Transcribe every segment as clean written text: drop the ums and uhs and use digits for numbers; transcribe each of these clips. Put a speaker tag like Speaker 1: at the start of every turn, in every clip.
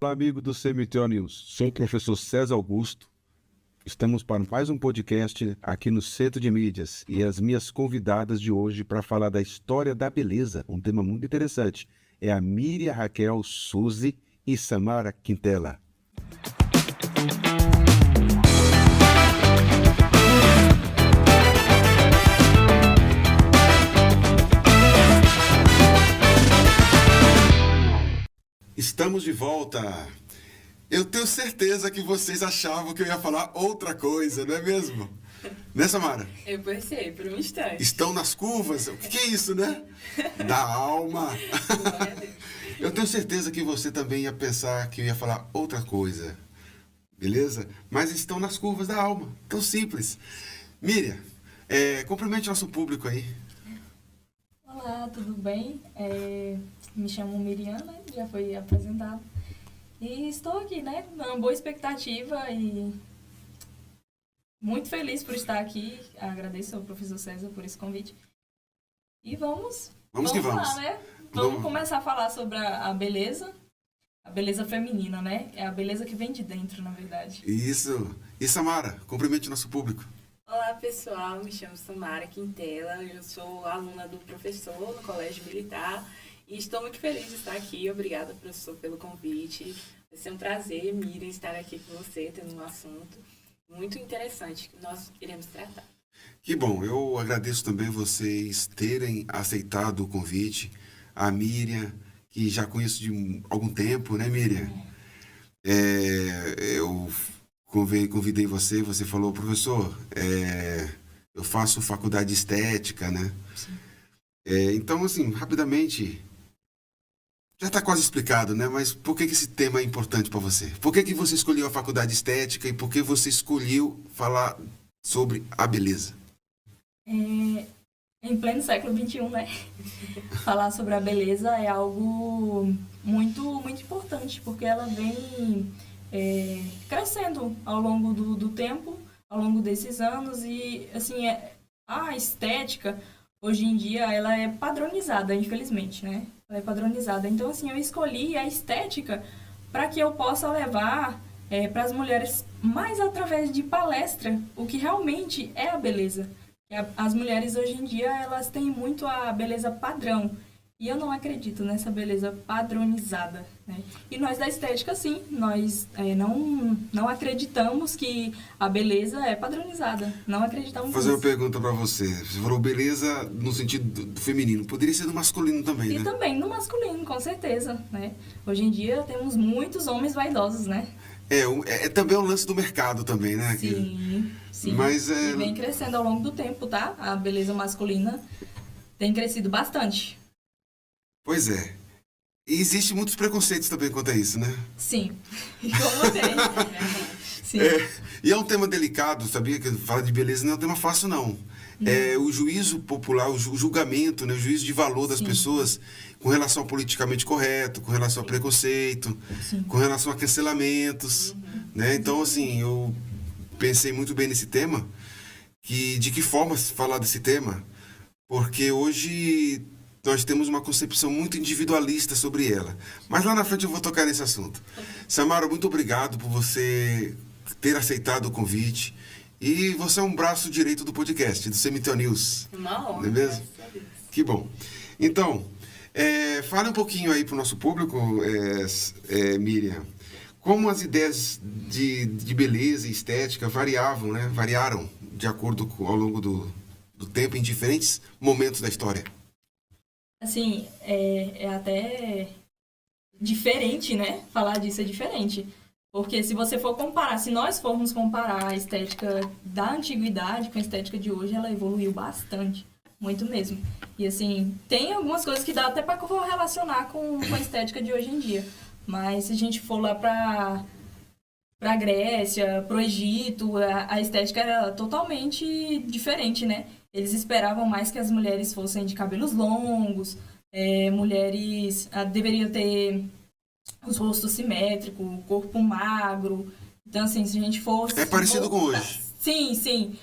Speaker 1: Fala, amigo do CMTO News. Sou o professor César Augusto. Estamos para mais um podcast aqui no Centro de Mídias e as minhas convidadas de hoje para falar da história da beleza, um tema muito interessante. É a Miriam Raquel Suzy e Samara Quintela. Estamos de volta. Eu tenho certeza que vocês achavam que eu ia falar outra coisa, não é mesmo? Né, Samara?
Speaker 2: Eu pensei, por um instante.
Speaker 1: Estão nas curvas? O que é isso, né? Da alma. Eu tenho certeza que você também ia pensar que eu ia falar outra coisa, beleza? Mas estão nas curvas da alma, tão simples. Miriam, cumprimente nosso público aí.
Speaker 2: Olá, tudo bem? Me chamo Miriam, né? Já foi apresentado. E estou aqui, né? Uma boa expectativa e muito feliz por estar aqui. Agradeço ao professor César por esse convite. E vamos
Speaker 1: que vamos.
Speaker 2: lá, né? Vamos começar a falar sobre a beleza feminina, né? É a beleza que vem de dentro, na verdade.
Speaker 1: Isso. E Samara, cumprimente nosso público.
Speaker 3: Olá pessoal, me chamo Samara Quintela, eu sou aluna do professor no Colégio Militar e estou muito feliz de estar aqui. Obrigada, professor, pelo convite. Vai ser um prazer, Miriam, estar aqui com você, tendo um assunto muito interessante que nós iremos tratar.
Speaker 1: Que bom, eu agradeço também vocês terem aceitado o convite. A Miriam, que já conheço de algum tempo, né, Miriam? Eu convidei você falou, professor, eu faço faculdade de estética, né? Então, assim, rapidamente, já está quase explicado, né? Mas por que esse tema é importante para você? Por que você escolheu a faculdade de estética e por que você escolheu falar sobre a beleza?
Speaker 2: Em pleno século XXI, né? Falar sobre a beleza é algo muito, muito importante, porque ela vem crescendo ao longo do tempo, ao longo desses anos, e assim, a estética, hoje em dia, ela é padronizada, infelizmente, né? Ela é padronizada. Então, assim, eu escolhi a estética para que eu possa levar para as mulheres, mais através de palestra, o que realmente é a beleza. As mulheres, hoje em dia, elas têm muito a beleza padrão. E eu não acredito nessa beleza padronizada, né? E nós da estética, sim, nós não acreditamos que a beleza é padronizada. Não acreditamos
Speaker 1: Vou fazer uma
Speaker 2: nisso.
Speaker 1: pergunta para você. Você falou beleza no sentido do feminino. Poderia ser do masculino também,
Speaker 2: E
Speaker 1: né?
Speaker 2: também no masculino, com certeza, né? Hoje em dia temos muitos homens vaidosos, né?
Speaker 1: Também um lance do mercado também, né?
Speaker 2: Sim.
Speaker 1: Mas
Speaker 2: E vem crescendo ao longo do tempo, tá? A beleza masculina tem crescido bastante.
Speaker 1: Pois é. E existem muitos preconceitos também quanto a isso, né?
Speaker 2: Sim. Como tem. Sim.
Speaker 1: E é um tema delicado, sabia? Que falar de beleza não é um tema fácil, não. O juízo popular, o julgamento, né? O juízo de valor das pessoas com relação ao politicamente correto, com relação ao preconceito, com relação a cancelamentos, né? Então, assim, eu pensei muito bem nesse tema, de que forma falar desse tema, porque hoje nós temos uma concepção muito individualista sobre ela. Mas lá na frente eu vou tocar nesse assunto. Samara, muito obrigado por você ter aceitado o convite. E você é um braço direito do podcast, do CMTO News.
Speaker 3: Uma honra,
Speaker 1: não é mesmo?
Speaker 3: graças a Deus.
Speaker 1: Que bom. Então, fale um pouquinho aí para o nosso público, Miriam. Como as ideias de beleza e estética variaram de acordo ao longo do tempo em diferentes momentos da história.
Speaker 2: Assim, é até diferente, né? Falar disso é diferente. Porque se nós formos comparar a estética da antiguidade com a estética de hoje, ela evoluiu bastante. Muito mesmo. E assim, tem algumas coisas que dá até para correlacionar com a estética de hoje em dia. Mas se a gente for lá pra Grécia, pro Egito, a estética era totalmente diferente, né? Eles esperavam mais que as mulheres fossem de cabelos longos, mulheres deveriam ter os rostos simétricos, o corpo magro. Então, assim, se a gente fosse...
Speaker 1: É parecido com hoje.
Speaker 2: Sim.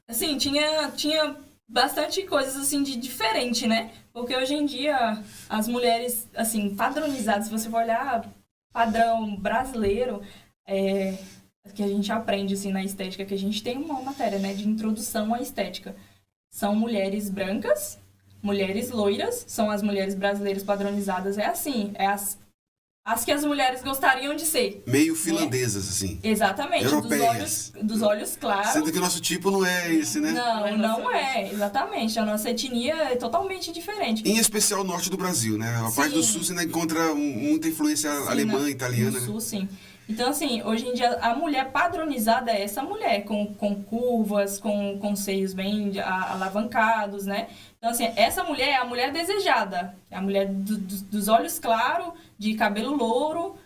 Speaker 2: Assim, tinha bastante coisas, assim, de diferente, né? Porque hoje em dia, as mulheres, assim, padronizadas, se você for olhar padrão brasileiro, que a gente aprende assim, na estética, que a gente tem uma matéria, né, de introdução à estética. São mulheres brancas, mulheres loiras, são as mulheres brasileiras padronizadas, é assim, as que as mulheres gostariam de ser.
Speaker 1: Meio finlandesas, assim.
Speaker 2: Exatamente,
Speaker 1: Europeias.
Speaker 2: dos olhos claros.
Speaker 1: Sendo que o nosso tipo não é esse, né?
Speaker 2: Não é, exatamente. A nossa etnia é totalmente diferente.
Speaker 1: Em especial o norte do Brasil, né? A parte do sul você ainda encontra muita influência alemã, italiana.
Speaker 2: No sul, sim. Então, assim, hoje em dia, a mulher padronizada é essa mulher, com curvas, com seios bem alavancados, né? Então, assim, essa mulher é a mulher desejada. É a mulher dos olhos claros, de cabelo louro,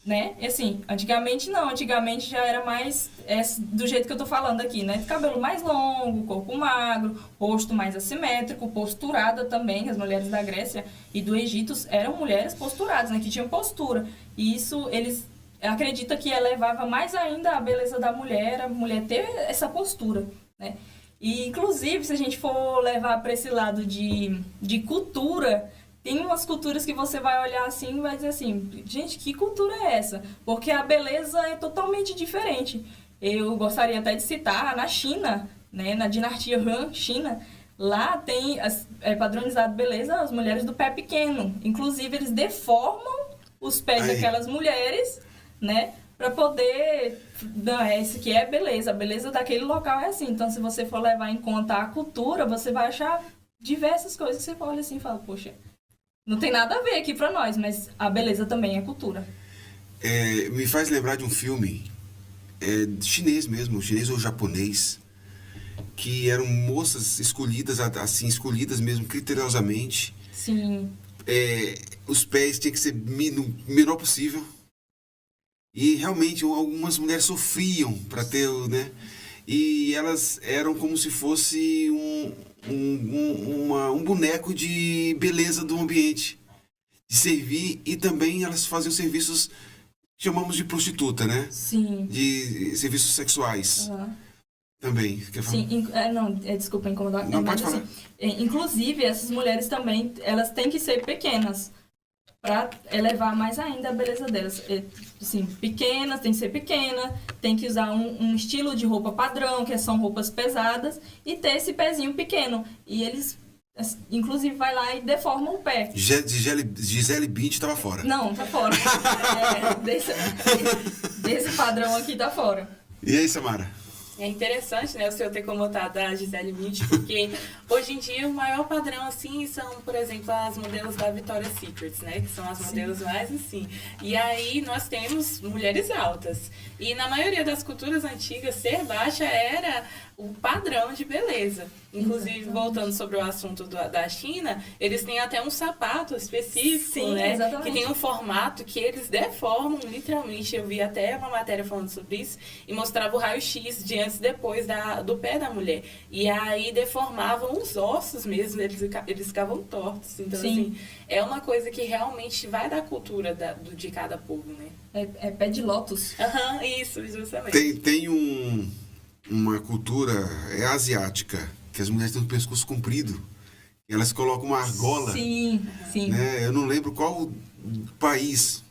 Speaker 2: né? E, assim, antigamente não. Antigamente já era mais do jeito que eu tô falando aqui, né? Cabelo mais longo, corpo magro, rosto mais assimétrico, posturada também. As mulheres da Grécia e do Egito eram mulheres posturadas, né? Que tinham postura. E isso, eles acredita que elevava mais ainda a beleza da mulher, a mulher ter essa postura, né? E, inclusive, se a gente for levar para esse lado de cultura, tem umas culturas que você vai olhar assim e vai dizer assim, gente, que cultura é essa? Porque a beleza é totalmente diferente. Eu gostaria até de citar na China, né, na dinastia Han, China, lá tem padronizado beleza as mulheres do pé pequeno. Inclusive, eles deformam os pés daquelas mulheres, né? Pra poder... Não, isso aqui é beleza. A beleza daquele local é assim. Então, se você for levar em conta a cultura, você vai achar diversas coisas que você olha assim e fala, poxa, não tem nada a ver aqui pra nós, mas a beleza também é cultura.
Speaker 1: Me faz lembrar de um filme chinês mesmo, chinês ou japonês, que eram moças escolhidas, assim, escolhidas mesmo criteriosamente.
Speaker 2: Sim.
Speaker 1: Os pés tinham que ser no menor possível. E realmente algumas mulheres sofriam para ter, né? E elas eram como se fosse um boneco de beleza do ambiente, de servir, e também elas faziam serviços que chamamos de prostituta, né?
Speaker 2: Sim.
Speaker 1: De serviços sexuais.
Speaker 2: Uhum.
Speaker 1: Também. Quer falar?
Speaker 2: Sim, desculpa incomodar.
Speaker 1: Não, pode falar.
Speaker 2: Assim, inclusive, essas mulheres também, elas têm que ser pequenas para elevar mais ainda a beleza delas. Assim, pequenas, tem que ser pequena, tem que usar um estilo de roupa padrão, que são roupas pesadas, e ter esse pezinho pequeno. E eles, inclusive, vai lá e deformam o pé.
Speaker 1: Gisele Bündchen estava fora.
Speaker 2: Não, tá fora. Desse padrão aqui tá fora.
Speaker 1: E aí, Samara?
Speaker 3: É interessante, né, o senhor ter comentado a Gisele Bündchen, porque hoje em dia o maior padrão, assim, são, por exemplo, as modelos da Victoria's Secret, né, que são as modelos mais, assim. E aí nós temos mulheres altas. E na maioria das culturas antigas, ser baixa era o padrão de beleza. Inclusive, voltando sobre o assunto da China, eles têm até um sapato específico,
Speaker 2: sim,
Speaker 3: né?
Speaker 2: Exatamente.
Speaker 3: Que tem um formato que eles deformam, literalmente. Eu vi até uma matéria falando sobre isso e mostrava o raio-x de antes e depois do pé da mulher. E aí deformavam os ossos mesmo, eles ficavam tortos. Então,
Speaker 2: sim.
Speaker 3: assim, é uma coisa que realmente vai da cultura de cada povo, né?
Speaker 2: É pé de lótus.
Speaker 3: Isso, justamente.
Speaker 1: Tem uma cultura asiática, que as mulheres têm o pescoço comprido. E elas colocam uma argola.
Speaker 2: Sim.
Speaker 1: Né? Eu não lembro qual país,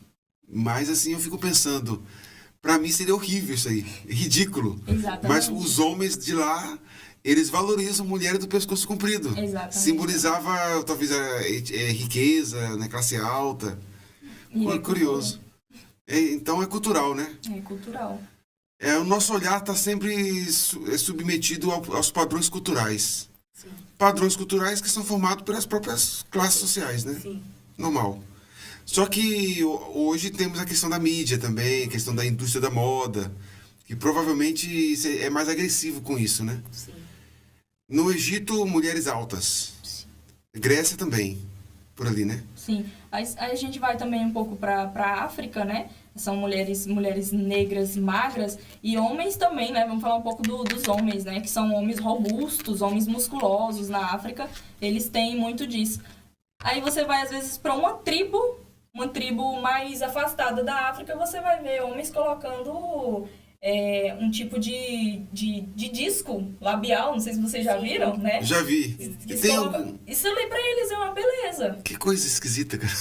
Speaker 1: mas assim eu fico pensando, pra mim seria horrível isso aí, ridículo.
Speaker 2: Exatamente.
Speaker 1: Mas os homens de lá, eles valorizam mulheres do pescoço comprido.
Speaker 2: Exatamente.
Speaker 1: Simbolizava talvez a riqueza, né? Classe alta. Curioso. Então é cultural, né?
Speaker 2: É cultural.
Speaker 1: O nosso olhar está sempre submetido aos padrões culturais.
Speaker 3: Sim.
Speaker 1: Padrões culturais que são formados pelas próprias classes sociais, né?
Speaker 3: Sim.
Speaker 1: Normal. Só que hoje temos a questão da mídia também, a questão da indústria da moda, que provavelmente é mais agressivo com isso, né?
Speaker 3: Sim.
Speaker 1: No Egito, mulheres altas.
Speaker 2: Sim.
Speaker 1: Grécia também, por ali, né?
Speaker 2: Sim. Aí a gente vai também um pouco para a África, né? São mulheres negras, magras, e homens também, né? Vamos falar um pouco dos homens, né? Que são homens robustos, homens musculosos na África. Eles têm muito disso. Aí você vai, às vezes, para uma tribo mais afastada da África, você vai ver homens colocando um tipo de disco labial, não sei se vocês já viram, né?
Speaker 1: Já vi.
Speaker 2: Que
Speaker 1: Tem
Speaker 2: coloca-
Speaker 1: algum...
Speaker 2: Isso ali pra eles é uma beleza.
Speaker 1: Que coisa esquisita, cara.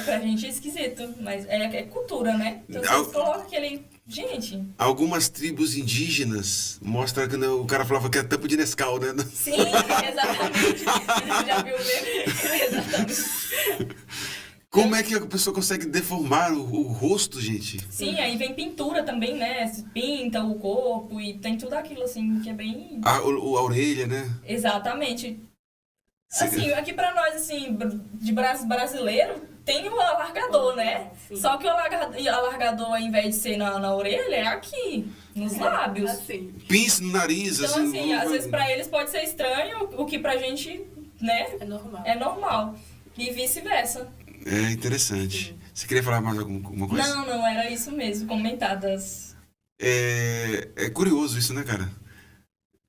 Speaker 2: Pra gente é esquisito, mas é cultura, né? Então
Speaker 1: Al-
Speaker 2: vocês colocam aquele... Gente,
Speaker 1: Algumas tribos indígenas mostram que o cara falava que é tampa de Nescau, né?
Speaker 2: sim, exatamente. Você já viu o meme? Exatamente.
Speaker 1: Como é que a pessoa consegue deformar o rosto, gente?
Speaker 2: Sim, aí vem pintura também, né? Se pinta o corpo e tem tudo aquilo assim que é bem...
Speaker 1: A orelha, né?
Speaker 2: Exatamente. Assim, aqui pra nós, assim, de brasileiro, tem o alargador, né?
Speaker 3: Sim.
Speaker 2: Só que o alargador, ao invés de ser na orelha, é aqui, nos lábios.
Speaker 3: Assim.
Speaker 1: Pince no nariz,
Speaker 2: Então, assim, às vezes pra eles pode ser estranho, o que pra gente, né,
Speaker 3: É normal.
Speaker 2: é normal. E vice-versa.
Speaker 1: É interessante. Você queria falar mais alguma coisa?
Speaker 2: Não, era isso mesmo, comentadas.
Speaker 1: É curioso isso, né, cara?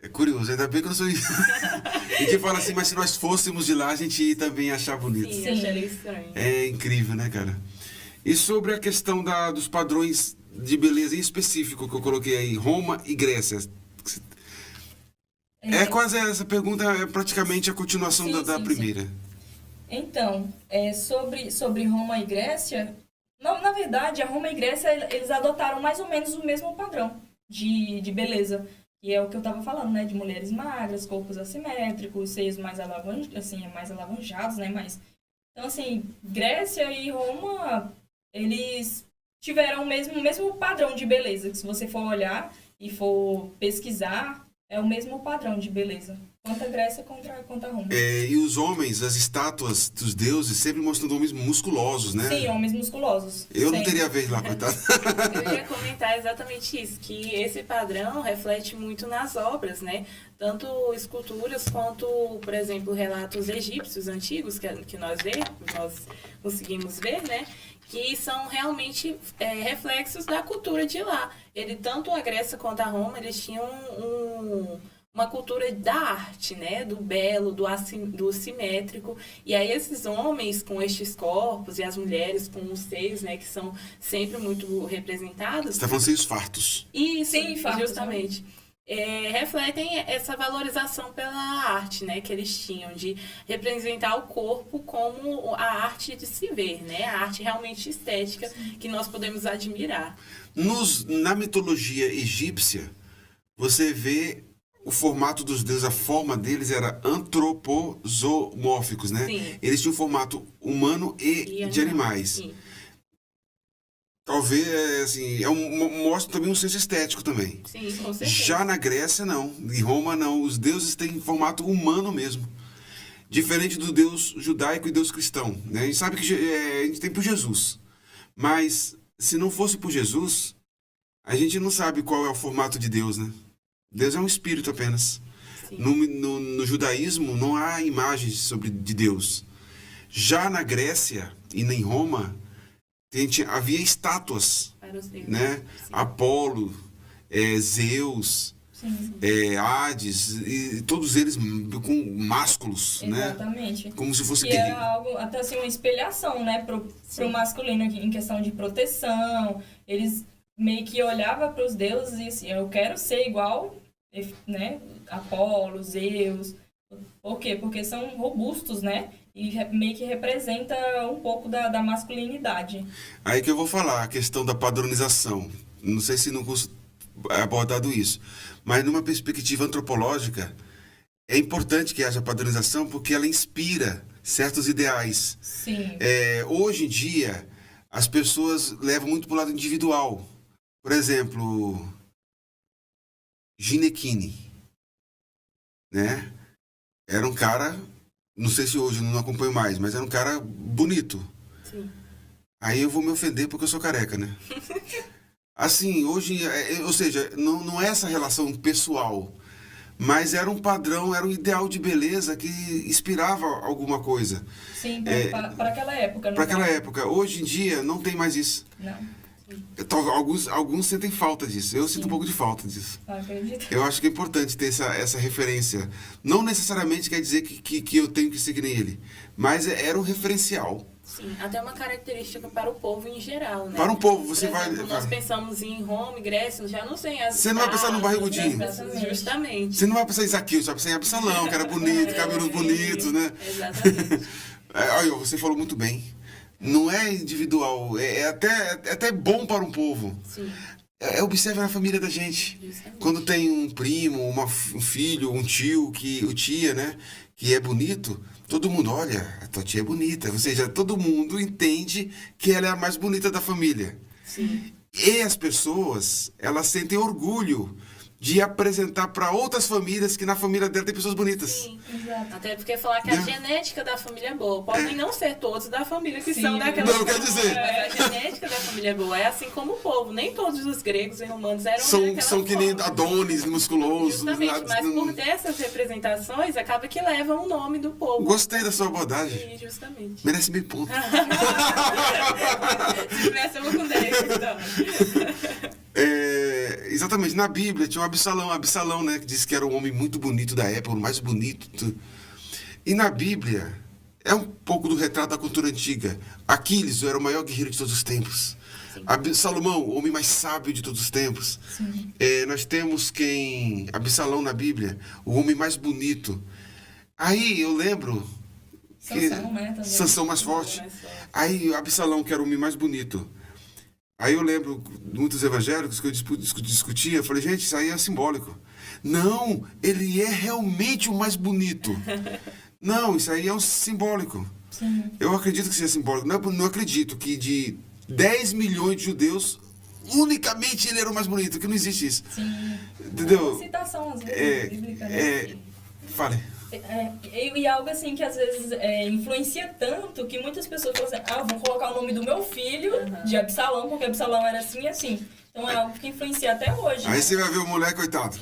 Speaker 1: É curioso. Ainda bem que eu não sou... E que fala assim, mas se nós fôssemos de lá, a gente ia também achar bonito.
Speaker 3: Sim,
Speaker 2: Sim.
Speaker 3: acharia estranho.
Speaker 1: É incrível, né, cara? E sobre a questão dos padrões de beleza em específico que eu coloquei aí, Roma e Grécia. Quase essa pergunta é praticamente a continuação
Speaker 2: Sim,
Speaker 1: da
Speaker 2: sim,
Speaker 1: primeira.
Speaker 2: Então, sobre Roma e Grécia, na verdade, a Roma e Grécia, eles adotaram mais ou menos o mesmo padrão de beleza. Que é o que eu tava falando, né? De mulheres magras, corpos assimétricos, seios mais alavanjados, né? Então, assim, Grécia e Roma, eles tiveram o mesmo padrão de beleza. Que se você for olhar e for pesquisar, é o mesmo padrão de beleza. Tanto a Grécia quanto a Roma.
Speaker 1: E os homens, as estátuas dos deuses, sempre mostrando homens musculosos, né?
Speaker 2: Sim, homens musculosos.
Speaker 1: Eu não
Speaker 2: sempre.
Speaker 1: teria vez lá, coitado.
Speaker 3: Eu ia comentar exatamente isso, que esse padrão reflete muito nas obras, né? Tanto esculturas quanto, por exemplo, relatos egípcios antigos que nós conseguimos ver, né? Que são realmente reflexos da cultura de lá. Tanto a Grécia quanto a Roma, eles tinham uma cultura da arte, né? Do belo, do simétrico. E aí esses homens com estes corpos e as mulheres com os seios, né? Que são sempre muito representados.
Speaker 1: Você está falando seios fartos.
Speaker 3: Isso,
Speaker 2: Sim, fartos,
Speaker 3: justamente. Refletem essa valorização pela arte, né? Que eles tinham de representar o corpo como a arte de se ver, né? A arte realmente estética que nós podemos admirar.
Speaker 1: Na mitologia egípcia, você vê o formato dos deuses, a forma deles era antropomórficos, né?
Speaker 3: Sim.
Speaker 1: Eles tinham formato humano e de animais.
Speaker 3: Sim.
Speaker 1: Talvez, assim, mostra também um senso estético também.
Speaker 3: Sim, com certeza.
Speaker 1: Já na Grécia, não. Em Roma, não. Os deuses têm formato humano mesmo. Diferente do deus judaico e deus cristão, né? A gente sabe que a gente tem por Jesus. Mas, se não fosse por Jesus, a gente não sabe qual é o formato de Deus, né? Deus é um espírito apenas.
Speaker 3: Sim.
Speaker 1: No judaísmo, não há imagens de Deus. Já na Grécia e em Roma, havia estátuas,
Speaker 3: Para os deuses.
Speaker 1: né?
Speaker 3: Sim.
Speaker 1: Apolo, Zeus,
Speaker 2: Sim,
Speaker 1: Hades, e todos eles com másculos, né?
Speaker 2: exatamente.
Speaker 1: Como se fosse
Speaker 2: Que era algo, até assim, uma espelhação, né, pro masculino em questão de proteção. Eles meio que olhavam para os deuses e assim, eu quero ser igual, né, Apolo, Zeus. Por quê? Porque são robustos, né? E meio que representa um pouco da masculinidade.
Speaker 1: Aí que eu vou falar, a questão da padronização. Não sei se no curso é abordado isso, mas numa perspectiva antropológica, é importante que haja padronização porque ela inspira certos ideais.
Speaker 2: Sim.
Speaker 1: Hoje em dia, as pessoas levam muito para o lado individual. Por exemplo, Ginequini, né? Era um cara, não sei se hoje eu não acompanho mais, mas era um cara bonito.
Speaker 3: Sim.
Speaker 1: Aí eu vou me ofender porque eu sou careca, né? Assim, hoje, ou seja, não é essa relação pessoal, mas era um padrão, era um ideal de beleza que inspirava alguma coisa.
Speaker 2: Sim, para aquela época.
Speaker 1: Para aquela época. Hoje em dia, não tem mais isso.
Speaker 2: Não,
Speaker 1: Alguns sentem falta disso. Eu sinto um pouco de falta disso.
Speaker 2: não acredito.
Speaker 1: Eu acho que é importante ter essa referência. Não necessariamente quer dizer que eu tenho que seguir ele, mas era um referencial.
Speaker 3: Sim, até uma característica para o povo em geral, né?
Speaker 1: Para um povo, você
Speaker 3: Por exemplo,
Speaker 1: vai...
Speaker 3: nós pensamos em Roma e Grécia, já não sei as...
Speaker 1: Você não vai pensar no barrigudinho.
Speaker 3: Justamente.
Speaker 1: Você não vai pensar em Zaqueu, você vai pensar em Absalão, que era bonito, cabelos bonitos, né?
Speaker 3: Exatamente.
Speaker 1: Olha, você falou muito bem. Não é individual, é até bom para um povo.
Speaker 3: Sim,
Speaker 1: Observe na família da gente.
Speaker 3: justamente.
Speaker 1: Quando tem um primo, um filho, um tio, o tia, né? Que é bonito, todo mundo, olha, a tua tia é bonita. Ou seja, todo mundo entende que ela é a mais bonita da família.
Speaker 3: Sim.
Speaker 1: E as pessoas, elas sentem orgulho de apresentar para outras famílias que na família dela tem pessoas bonitas.
Speaker 3: Sim.
Speaker 2: Exato.
Speaker 3: Até porque falar que a
Speaker 1: Né?
Speaker 3: genética da família é boa. Podem não ser todos da família que
Speaker 2: Sim.
Speaker 3: são daquela
Speaker 1: Não, quer dizer-
Speaker 3: Mas a genética da família é boa. É assim como o povo. Nem todos os gregos e romanos eram daquela
Speaker 1: São que nem
Speaker 3: forma.
Speaker 1: Adonis, musculosos.
Speaker 3: Justamente, mas por dessas representações, acaba que levam o nome do povo.
Speaker 1: Gostei da sua abordagem.
Speaker 3: Sim, justamente.
Speaker 1: Merece meio ponto.
Speaker 3: Se tivesse, eu vou com 10, então.
Speaker 1: Exatamente, na Bíblia tinha um Absalão, né, que disse que era um homem muito bonito da época, o mais bonito. E na Bíblia é um pouco do retrato da cultura antiga. Aquiles era o maior guerreiro de todos os tempos. Salomão, o homem mais sábio de todos os tempos. Nós temos Absalão na Bíblia, o homem mais bonito. Aí eu lembro que
Speaker 2: Sansão, né, também.
Speaker 1: Sansão mais forte.
Speaker 3: Mais forte.
Speaker 1: Aí Absalão, que era o homem mais bonito. Aí eu lembro de muitos evangélicos que eu discutia, eu falei, gente, isso aí é simbólico. Não, ele é realmente o mais bonito. Não, isso aí é um simbólico.
Speaker 2: Sim.
Speaker 1: Eu acredito que seja simbólico. Não acredito que de 10 milhões de judeus, unicamente ele era o mais bonito, que não existe isso.
Speaker 2: Sim.
Speaker 1: Entendeu?
Speaker 2: É uma citação, às vezes, bíblica, né?
Speaker 1: Fale.
Speaker 2: E algo assim que às vezes influencia tanto que muitas pessoas falam assim, vou colocar o nome do meu filho de Absalão, porque Absalão era assim e assim. Então é algo que influencia até hoje.
Speaker 1: Aí você vai ver o moleque, coitado.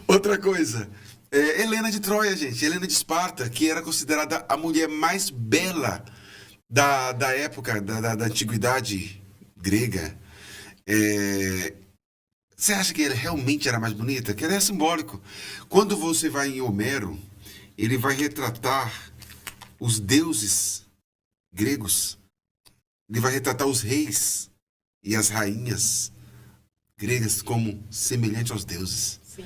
Speaker 1: Outra coisa. Helena de Troia, gente. Helena de Esparta, que era considerada a mulher mais bela da época, da antiguidade grega. Você acha que ela realmente era mais bonita? Que ela é simbólico. Quando você vai em Homero, ele vai retratar os deuses gregos. Ele vai retratar os reis e as rainhas gregas como semelhantes aos deuses.
Speaker 3: Sim.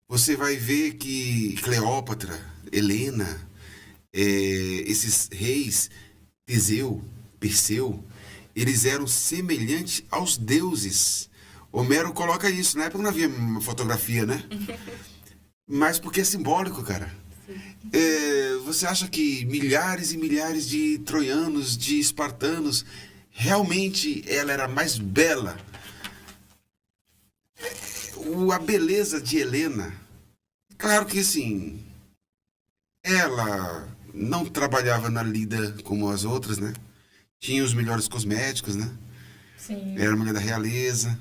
Speaker 1: Você vai ver que Cleópatra, Helena, esses reis, Teseu, Perseu, eles eram semelhantes aos deuses. Homero coloca isso. Na época não havia fotografia, né? Mas porque é simbólico, cara. Você acha que milhares e milhares de troianos, de espartanos, realmente ela era mais bela? A beleza de Helena, claro que assim, ela não trabalhava na lida como as outras, né? Tinha os melhores cosméticos, né?
Speaker 2: Sim.
Speaker 1: Era mulher da realeza.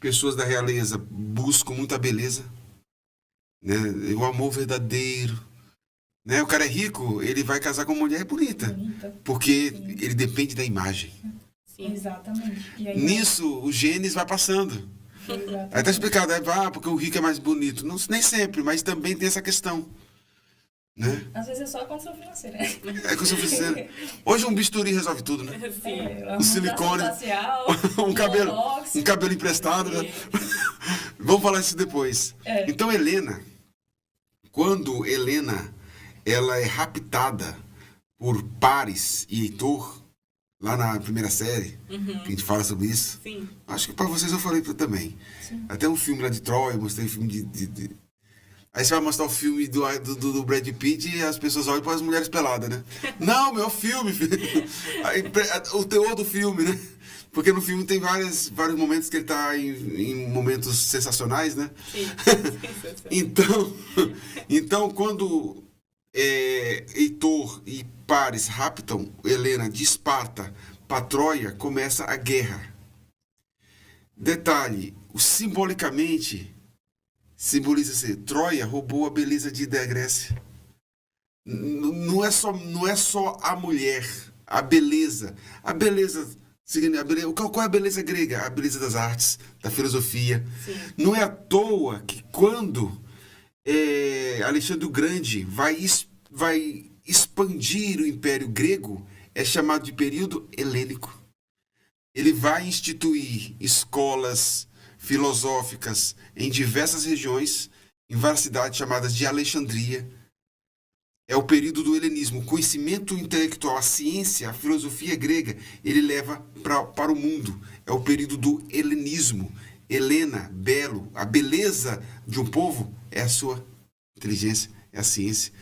Speaker 1: Pessoas da realeza buscam muita beleza, né? O amor verdadeiro, né? O cara é rico, ele vai casar com uma mulher bonita,
Speaker 2: Bonita.
Speaker 1: porque ele depende da imagem.
Speaker 3: Sim.
Speaker 2: Exatamente. E aí,
Speaker 1: Nisso, o genes vai passando.
Speaker 2: Exatamente.
Speaker 1: Aí tá explicado, porque o rico é mais bonito. Não, nem sempre, mas também tem essa questão, né?
Speaker 2: Às vezes é só a condição financeira.
Speaker 1: É que eu sou dizendo. Hoje um bisturi resolve tudo, né?
Speaker 3: Sim.
Speaker 1: Um silicone,
Speaker 2: facial,
Speaker 1: um cabelo,
Speaker 2: botox.
Speaker 1: um cabelo emprestado, né? Vamos falar isso depois. Então, Helena, quando Helena ela é raptada por Paris e Heitor, lá na primeira série, que a gente fala sobre isso.
Speaker 3: Sim.
Speaker 1: Acho que pra vocês eu falei também. Até um filme lá de Troia, eu mostrei filme Aí você vai mostrar o filme do Brad Pitt e as pessoas olham para as mulheres peladas, né? Não, meu filme, filho. Aí, o teor do filme, né? Porque no filme tem vários momentos que ele tá em momentos sensacionais, né?
Speaker 3: Sim.
Speaker 1: Então quando Heitor e Paris raptam Helena de Esparta para Troia, começa a guerra. Detalhe, simbolicamente, simboliza-se, Troia roubou a beleza da Grécia. Não é só a mulher, a beleza. A beleza, qual é a beleza grega? A beleza das artes, da filosofia.
Speaker 3: Sim.
Speaker 1: Não é à toa que quando Alexandre o Grande vai expandir o Império Grego, é chamado de período helênico. Ele vai instituir escolas filosóficas em diversas regiões, em várias cidades chamadas de Alexandria. É o período do helenismo. O conhecimento intelectual, a ciência, a filosofia grega, ele leva para o mundo. É o período do helenismo. Helena, belo, a beleza de um povo é a sua inteligência, é a ciência.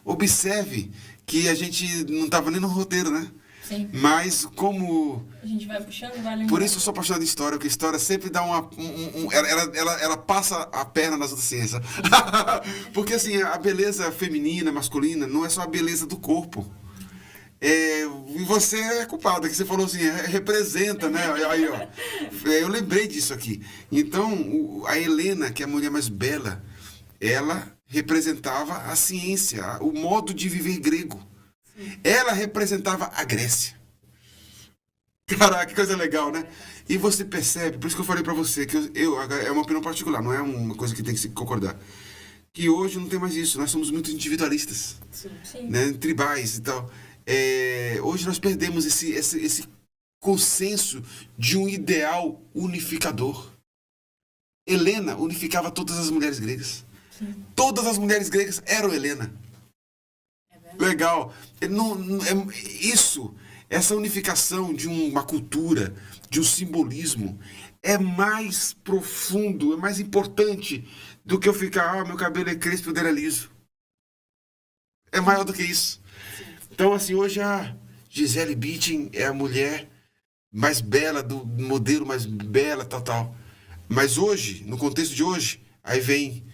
Speaker 1: Observe que a gente não estava nem no roteiro, né?
Speaker 2: Sim.
Speaker 1: Mas como...
Speaker 2: A gente vai puxando, vai lembrando.
Speaker 1: Por isso eu sou apaixonado em história, porque a história sempre dá ela passa a perna nas outras ciências. Porque assim, a beleza feminina, masculina, não é só a beleza do corpo. E você é culpado, que você falou assim, representa, né? Aí, ó, eu lembrei disso aqui. Então, a Helena, que é a mulher mais bela, ela representava a ciência, o modo de viver grego. Ela representava a Grécia. Caraca, que coisa legal, né? E você percebe, por isso que eu falei pra você, que é uma opinião particular, não é uma coisa que tem que se concordar. Que hoje não tem mais isso, nós somos muito individualistas,
Speaker 2: Sim.
Speaker 1: né? Tribais e tal. Hoje nós perdemos esse consenso de um ideal unificador. Helena unificava todas as mulheres gregas.
Speaker 2: Sim.
Speaker 1: Todas as mulheres gregas eram Helena. Legal. Essa unificação de uma cultura, de um simbolismo, é mais profundo, é mais importante do que eu ficar, meu cabelo é crespo e o dele é liso. É maior do que isso. Então, assim, hoje a Gisele Bündchen é a mulher mais bela, do modelo mais bela, tal. Mas hoje, no contexto de hoje, aí vem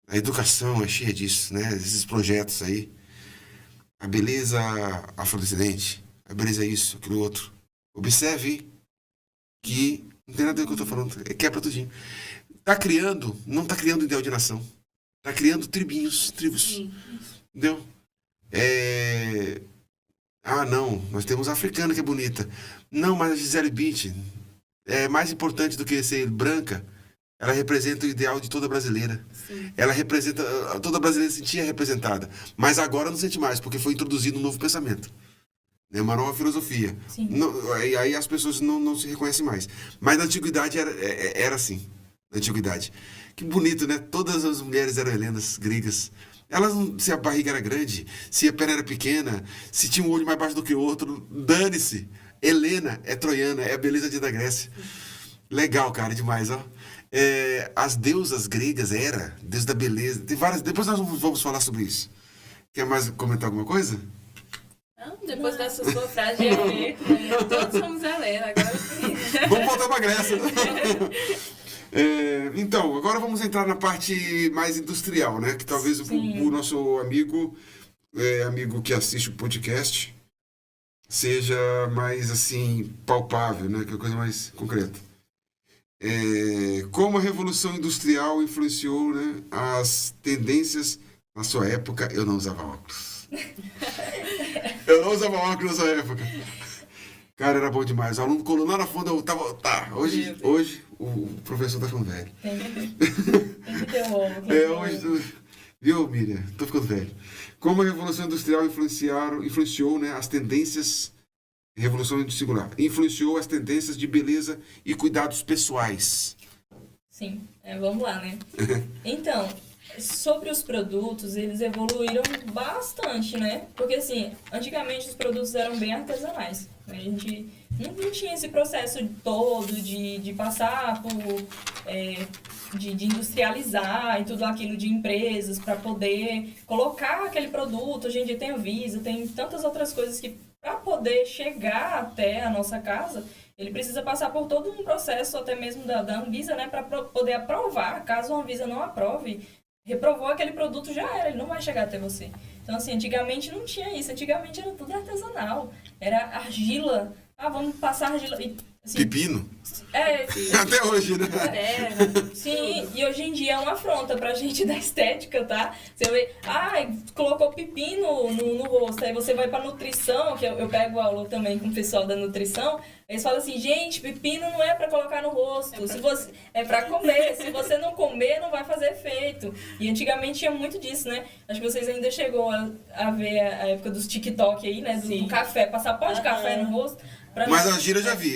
Speaker 1: a educação, é cheia disso, né? Esses projetos aí. A beleza afrodescendente, a beleza é isso, aquilo outro. Observe que não tem nada a ver com o que eu tô falando, quebra tudinho. Não tá criando ideal de nação. Tá criando tribos.
Speaker 3: Sim.
Speaker 1: Entendeu? Não, nós temos a africana que é bonita. Não, mas a Gisele Bündchen é mais importante do que ser branca. Ela representa o ideal de toda brasileira.
Speaker 3: Sim.
Speaker 1: Ela representa... Toda brasileira se sentia representada. Mas agora não sente mais, porque foi introduzido um novo pensamento. Né? Uma nova filosofia. Aí as pessoas não se reconhecem mais. Mas na antiguidade era assim. Na antiguidade. Que bonito, né? Todas as mulheres eram helenas, gregas. Se a barriga era grande, se a perna era pequena, se tinha um olho mais baixo do que o outro, dane-se. Helena é troiana, é a beleza da Grécia. Legal, cara, demais, ó. As deusas gregas deus da beleza. Tem várias. Depois nós vamos falar sobre isso. Quer mais comentar alguma coisa?
Speaker 3: Não, depois dessa sua frase de efeito, todos somos Helena. Agora
Speaker 1: vamos voltar pra Grécia. Então, agora vamos entrar na parte mais industrial, né? Que talvez o nosso amigo que assiste o podcast seja mais assim palpável, né? Que é a coisa mais concreta. Como a Revolução Industrial influenciou, né, as tendências na sua época. Eu não usava óculos. Na sua época. Cara, era bom demais. O aluno colou lá na fundo, eu tava... Tá, hoje o professor tá ficando velho.
Speaker 2: Tem que ter um óculos.
Speaker 1: Viu, Miriam? Tô ficando velho. Como a Revolução Industrial influenciou, né, as tendências... Revolução Singular. Influenciou as tendências de beleza e cuidados pessoais.
Speaker 2: Sim, vamos lá, né? Então, sobre os produtos, eles evoluíram bastante, né? Porque, assim, antigamente os produtos eram bem artesanais. A gente não tinha esse processo todo de passar por... de industrializar e tudo aquilo de empresas para poder colocar aquele produto. Hoje em dia tem a Visa, tem tantas outras coisas que para poder chegar até a nossa casa, ele precisa passar por todo um processo, até mesmo da Anvisa, né, para poder aprovar. Caso a Anvisa não aprove, reprovou aquele produto, já era, ele não vai chegar até você. Então, assim, antigamente não tinha isso, antigamente era tudo artesanal, era argila, vamos passar argila. E, Assim,
Speaker 1: Pepino.
Speaker 2: é,
Speaker 1: Até hoje, né?
Speaker 2: sim, e hoje em dia é uma afronta pra gente da estética, tá? Você vê, colocou pepino no rosto, aí você vai pra nutrição, que eu pego aula também com o pessoal da nutrição, eles falam assim, gente, pepino não é pra colocar no rosto, se você, é pra comer, se você não comer, não vai fazer efeito. E antigamente tinha muito disso, né? Acho que vocês ainda chegou a ver a época dos TikTok aí, né? Do café, passar pó de café no rosto.
Speaker 1: Mas a argila eu já vi.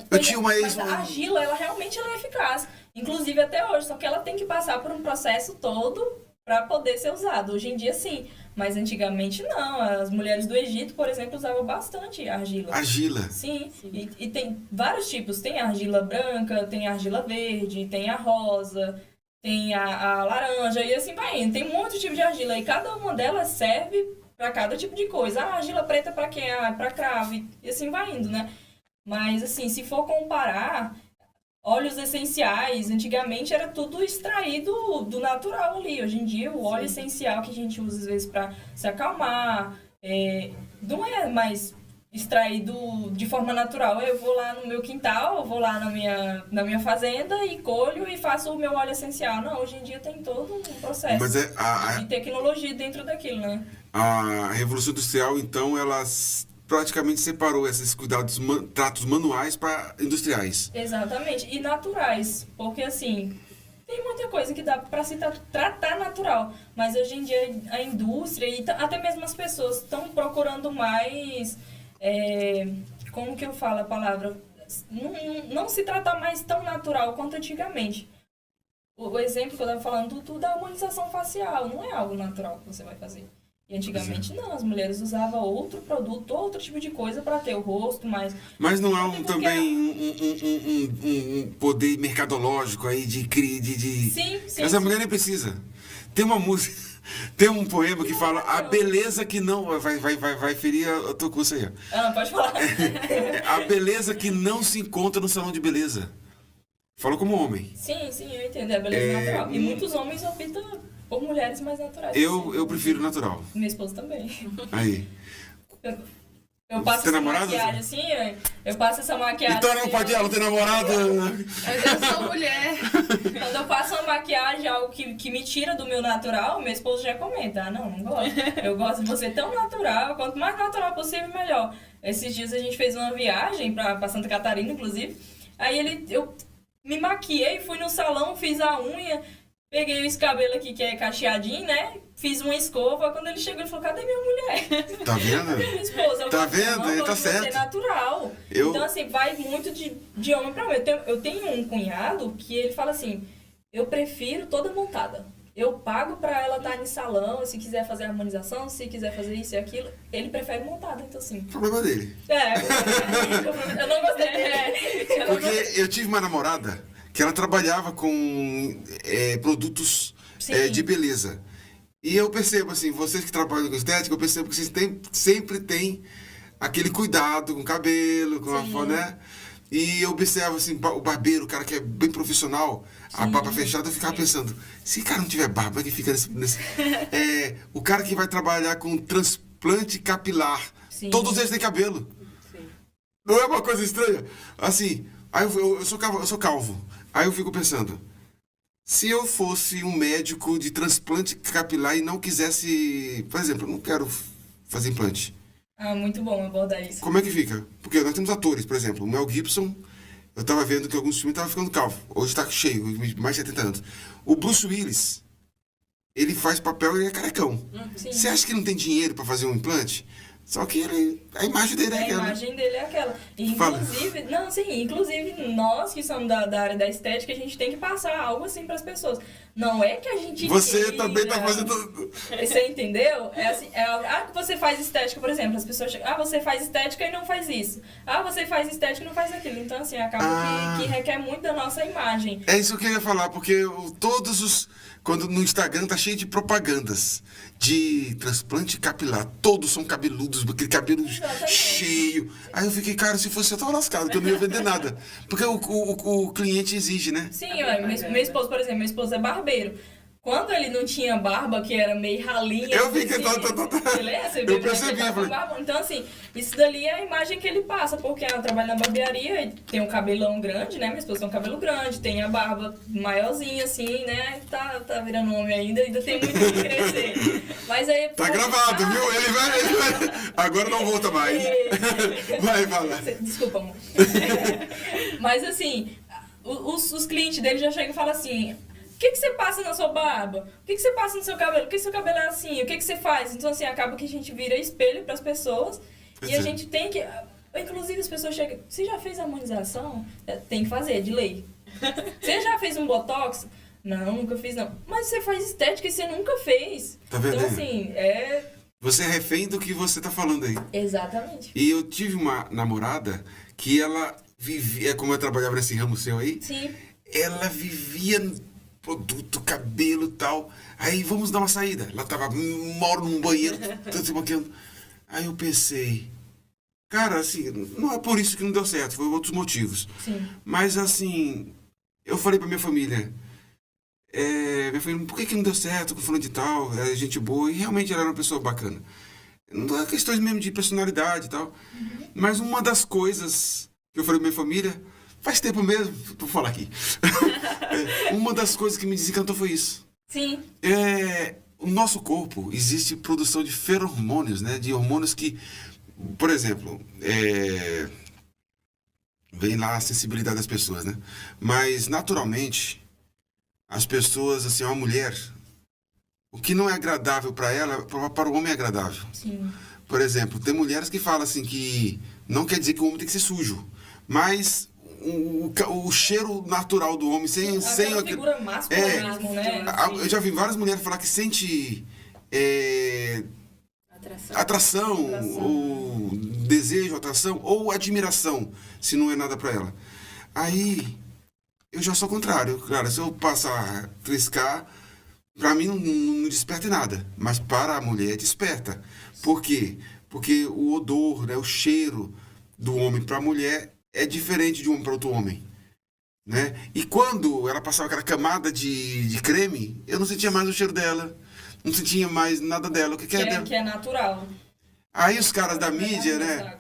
Speaker 1: Eu tinha uma ex...
Speaker 2: Mas a argila, ela realmente é eficaz. Inclusive até hoje, só que ela tem que passar por um processo todo para poder ser usada. Hoje em dia, sim. Mas antigamente, não. As mulheres do Egito, por exemplo, usavam bastante argila.
Speaker 1: Argila?
Speaker 2: Sim. E tem vários tipos. Tem a argila branca, tem a argila verde, tem a rosa, tem a laranja e assim vai indo. Tem muitos tipos de argila e cada uma delas serve para cada tipo de coisa. A argila preta para quê? Para cravo e assim vai indo, né? Mas assim, se for comparar óleos essenciais, antigamente era tudo extraído do natural ali. Hoje em dia o óleo essencial que a gente usa às vezes para se acalmar, não é mais extraído de forma natural. Eu vou lá no meu quintal, eu vou lá na minha fazenda e colho e faço o meu óleo essencial. Não, hoje em dia tem todo um processo de tecnologia dentro daquilo, né?
Speaker 1: A Revolução Industrial, então, ela praticamente separou esses cuidados, tratos manuais para industriais.
Speaker 2: Exatamente, e naturais, porque assim, tem muita coisa que dá para se tratar natural, mas hoje em dia a indústria e até mesmo as pessoas estão procurando mais, como que eu falo a palavra, não se tratar mais tão natural quanto antigamente. O exemplo que eu estava falando da harmonização facial, não é algo natural que você vai fazer. E antigamente não, as mulheres usavam outro produto, outro tipo de coisa para ter o rosto mais...
Speaker 1: Mas não há também um poder mercadológico aí de...
Speaker 2: Sim.
Speaker 1: Essa mulher nem precisa. Tem uma música, tem um poema que fala a beleza que não... Vai ferir a tua curso aí.
Speaker 2: Pode falar.
Speaker 1: A beleza que não se encontra no salão de beleza. Fala como homem.
Speaker 2: Sim, eu entendo, é a beleza natural. E muitos homens optam por mulheres mais naturais.
Speaker 1: Eu prefiro natural.
Speaker 2: Minha esposa também.
Speaker 1: Aí.
Speaker 2: Eu passo essa maquiagem assim, eu passo essa maquiagem.
Speaker 1: Então não pode ela ter namorado.
Speaker 4: Mas eu sou mulher.
Speaker 2: Quando eu passo uma maquiagem, algo que me tira do meu natural, meu esposo já comenta, não gosto. Eu gosto de você tão natural, quanto mais natural possível, melhor. Esses dias a gente fez uma viagem pra Santa Catarina, inclusive. Aí eu me maquiei, fui no salão, fiz a unha, peguei esse cabelo aqui que é cacheadinho, né? Fiz uma escova. Quando ele chegou, ele falou, cadê minha mulher?
Speaker 1: Tá vendo?
Speaker 2: Cadê minha esposa?
Speaker 1: Tá vendo? Ele tá certo.
Speaker 2: Você é natural. Então, assim, vai muito de homem pra homem. Eu tenho um cunhado que ele fala assim, eu prefiro toda montada. Eu pago pra ela estar em salão, se quiser fazer harmonização, se quiser fazer isso e aquilo. Ele prefere montada, então assim.
Speaker 1: Problema dele.
Speaker 2: Eu não gostei dele.
Speaker 1: Porque eu tive uma namorada que ela trabalhava com produtos de beleza. E eu percebo, assim, vocês que trabalham com estética, eu percebo que vocês sempre têm aquele cuidado com o cabelo, com a forma, né? E eu observo, assim, o barbeiro, o cara que é bem profissional, a barba fechada, eu ficava pensando, se o cara não tiver barba, que fica nesse... o cara que vai trabalhar com transplante capilar, todos eles têm cabelo. Sim. Não é uma coisa estranha? Assim, aí eu sou calvo. Aí eu fico pensando, se eu fosse um médico de transplante capilar e não quisesse... Por exemplo, eu não quero fazer implante.
Speaker 2: Muito bom abordar isso.
Speaker 1: Como é que fica? Porque nós temos atores, por exemplo, o Mel Gibson, eu tava vendo que alguns filmes estavam ficando calvo. Hoje tá cheio, mais de 70 anos. O Bruce Willis, ele faz papel e é carecão. Você acha que não tem dinheiro para fazer um implante? Só que a imagem dele é aquela.
Speaker 2: A imagem dele é aquela. Inclusive, nós que somos da área da estética, a gente tem que passar algo assim para as pessoas. Não é que a gente
Speaker 1: Você também tá fazendo...
Speaker 2: Você entendeu? É assim, que você faz estética, por exemplo, as pessoas chegam, você faz estética e não faz isso. Você faz estética e não faz aquilo. Então, assim, acaba que requer muito da nossa imagem.
Speaker 1: É isso que eu ia falar, porque quando no Instagram tá cheio de propagandas de transplante capilar, todos são cabeludos, aquele cabelo cheio. Aí eu fiquei, cara, se fosse eu tava lascado, que eu não ia vender nada. Porque o cliente exige, né?
Speaker 2: Sim, meu esposo, por exemplo, meu esposo é barbeiro. Quando ele não tinha barba, que era meio ralinha.
Speaker 1: Eu vi que
Speaker 2: Beleza?
Speaker 1: Eu percebi, eu falei.
Speaker 2: Barba. Então, assim, isso dali é a imagem que ele passa, porque ela trabalha na barbearia e tem um cabelão grande, né? Minha esposa tem um cabelo grande, tem a barba maiorzinha, assim, né? Tá virando homem ainda tem muito que crescer. Mas aí.
Speaker 1: Tá gravado, viu? Ele vai. Agora não volta mais. Vai, fala.
Speaker 2: Desculpa, amor. Mas assim, os clientes dele já chegam e falam assim: o que você passa na sua barba? O que você passa no seu cabelo? Por que seu cabelo é assim? O que você faz? Então, assim, acaba que a gente vira espelho para as pessoas e a gente tem que. Inclusive, as pessoas chegam: você já fez harmonização? Tem que fazer, de lei. Você já fez um botox? Não, nunca fiz, não. Mas você faz estética e você nunca fez.
Speaker 1: Tá vendo?
Speaker 2: Então, assim,
Speaker 1: Você é refém do que você tá falando aí.
Speaker 2: Exatamente.
Speaker 1: E eu tive uma namorada que ela vivia, como eu trabalhava nesse ramo seu aí,
Speaker 2: Sim.
Speaker 1: ela vivia no produto, cabelo e tal. Aí vamos dar uma saída. Ela tava, moro num banheiro, tanto se maquiando. Aí eu pensei, cara, assim, não é por isso que não deu certo, foi outros motivos.
Speaker 2: Sim.
Speaker 1: Mas assim, eu falei pra minha família, por que não deu certo com fulano de tal, é gente boa, e realmente ela era uma pessoa bacana. Não é questões mesmo de personalidade e tal. Mas uma das coisas que eu falei pra minha família, faz tempo mesmo, vou falar aqui. Uma das coisas que me desencantou foi isso.
Speaker 2: Sim.
Speaker 1: O nosso corpo, existe produção de feromônios, né? De hormônios que, por exemplo, vem lá a sensibilidade das pessoas, né? Mas, naturalmente, as pessoas, assim, uma mulher, o que não é agradável para ela, para o homem é agradável.
Speaker 2: Sim.
Speaker 1: Por exemplo, tem mulheres que falam assim que não quer dizer que o homem tem que ser sujo, mas o cheiro natural do homem sem
Speaker 2: Aquela figura máscula mesmo, né?
Speaker 1: Eu já vi várias mulheres falar que sente atração, ou desejo, atração, ou admiração, se não é nada para ela. Aí, eu já sou o contrário. Claro, se eu passar a triscar, para mim não desperta em nada, mas para a mulher desperta. Por quê? Porque o odor, né, o cheiro do homem para a mulher é diferente de um homem para outro homem, né? E quando ela passava aquela camada de creme, eu não sentia mais o cheiro dela, não sentia mais nada dela. O que é dela?
Speaker 2: Que é natural.
Speaker 1: Aí os caras da mídia, né?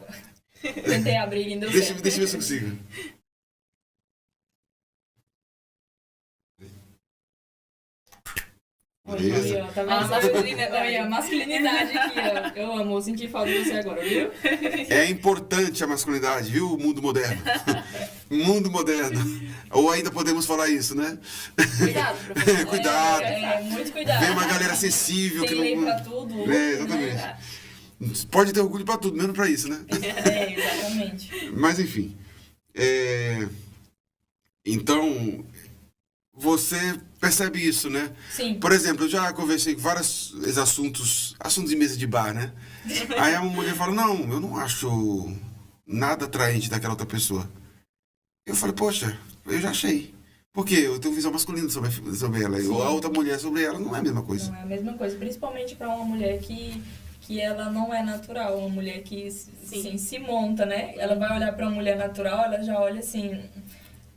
Speaker 2: Tentei abrir e não deu
Speaker 1: Deixa
Speaker 2: certo.
Speaker 1: eu ver se eu consigo. Beleza?
Speaker 2: Olha, tá vendo? Olha, a masculinidade aqui, ó. Eu amo, senti falta de você agora, viu?
Speaker 1: É importante a masculinidade, viu? O mundo moderno. Mundo moderno. Ou ainda podemos falar isso, né?
Speaker 3: Cuidado, professor.
Speaker 1: Cuidado.
Speaker 2: Muito cuidado.
Speaker 1: Vem uma galera sensível
Speaker 2: Tem
Speaker 1: que
Speaker 2: lei
Speaker 1: não.
Speaker 2: pra tudo.
Speaker 1: Exatamente. Pode ter orgulho pra tudo, menos pra isso, né?
Speaker 2: Exatamente.
Speaker 1: Mas enfim. Então, você percebe isso, né?
Speaker 2: Sim.
Speaker 1: Por exemplo, eu já conversei com vários assuntos de mesa de bar, né? Aí a mulher fala, não, eu não acho nada atraente daquela outra pessoa. Eu falei, poxa, eu já achei. Por quê? Eu tenho visão masculina sobre ela. Ou a outra mulher sobre ela não é a mesma coisa.
Speaker 2: Não é a mesma coisa, principalmente para uma mulher que ela não é natural, uma mulher que assim, se monta, né? Ela vai olhar para uma mulher natural, ela já olha assim,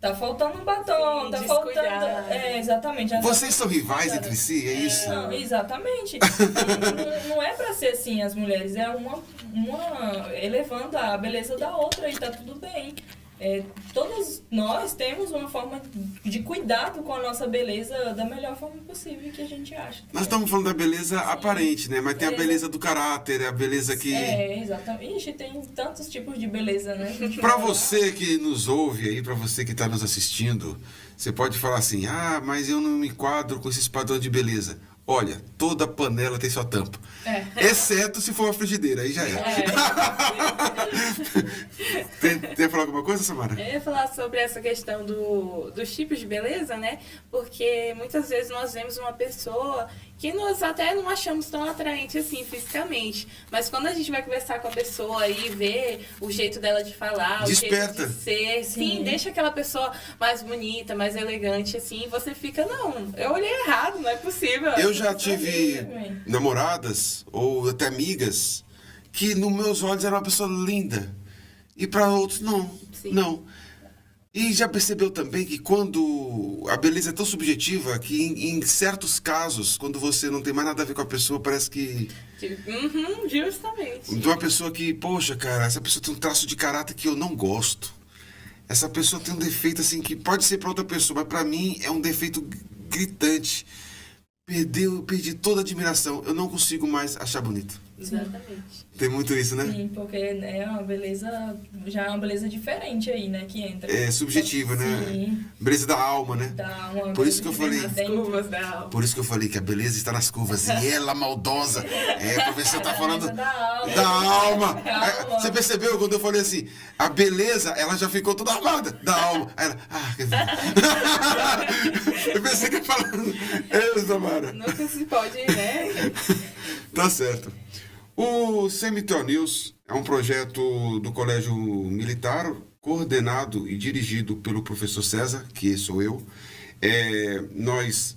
Speaker 2: tá faltando um batom,
Speaker 3: sim,
Speaker 2: tá faltando... exatamente.
Speaker 1: Vocês são rivais entre si, é isso?
Speaker 2: Não, exatamente. Não é para ser assim as mulheres, é uma elevando a beleza da outra e tá tudo bem. Todos nós temos uma forma de cuidado com a nossa beleza da melhor forma possível que a gente acha.
Speaker 1: Nós estamos falando da beleza aparente, né? Mas tem a beleza do caráter, a beleza que...
Speaker 2: Exatamente. Ixi, tem tantos tipos de beleza, né?
Speaker 1: Para você que nos ouve aí, para você que está nos assistindo, você pode falar assim, mas eu não me enquadro com esses padrões de beleza. Olha, toda panela tem sua tampa. Exceto se for uma frigideira, aí já é. Tem falar alguma coisa, Samara?
Speaker 3: Eu ia falar sobre essa questão dos tipos de beleza, né? Porque muitas vezes nós vemos uma pessoa que nós até não achamos tão atraente assim fisicamente. Mas quando a gente vai conversar com a pessoa e ver o jeito dela de falar,
Speaker 1: desperta.
Speaker 3: O jeito de ser, sim, deixa aquela pessoa mais bonita, mais elegante, assim, e você fica, não, eu olhei errado, não é possível.
Speaker 1: Eu já tive namoradas ou até amigas que nos meus olhos era uma pessoa linda e para outros não.
Speaker 3: Sim.
Speaker 1: Não. E já percebeu também que quando a beleza é tão subjetiva que em certos casos, quando você não tem mais nada a ver com a pessoa, parece que...
Speaker 3: Uhum, justamente.
Speaker 1: Então uma pessoa que, poxa, cara, essa pessoa tem um traço de caráter que eu não gosto. Essa pessoa tem um defeito assim que pode ser para outra pessoa, mas para mim é um defeito gritante. Perdi toda a admiração. Eu não consigo mais achar bonito.
Speaker 3: Exatamente.
Speaker 1: Tem muito isso, né?
Speaker 2: Sim, porque é uma beleza, já é uma beleza diferente aí, né, que entra.
Speaker 1: É subjetiva, né?
Speaker 2: Sim,
Speaker 1: Beleza da alma, né?
Speaker 2: dá uma
Speaker 1: Por isso
Speaker 2: beleza
Speaker 1: que eu
Speaker 2: que vem
Speaker 1: falei-
Speaker 2: lá
Speaker 3: As
Speaker 2: dentro.
Speaker 3: curvas da alma.
Speaker 1: Por isso que eu falei que a beleza está nas curvas. E ela, maldosa. É, o professor tá falando
Speaker 2: Da alma.
Speaker 1: da alma.
Speaker 2: Da alma.
Speaker 1: Você percebeu quando eu falei assim? A beleza, ela já ficou toda armada. Da alma. Aí ela, quer dizer... Eu pensei que ia falando. Samara.
Speaker 3: Nunca se pode, né?
Speaker 1: Tá certo. O Semitel News é um projeto do Colégio Militar, coordenado e dirigido pelo professor César, que sou eu. Nós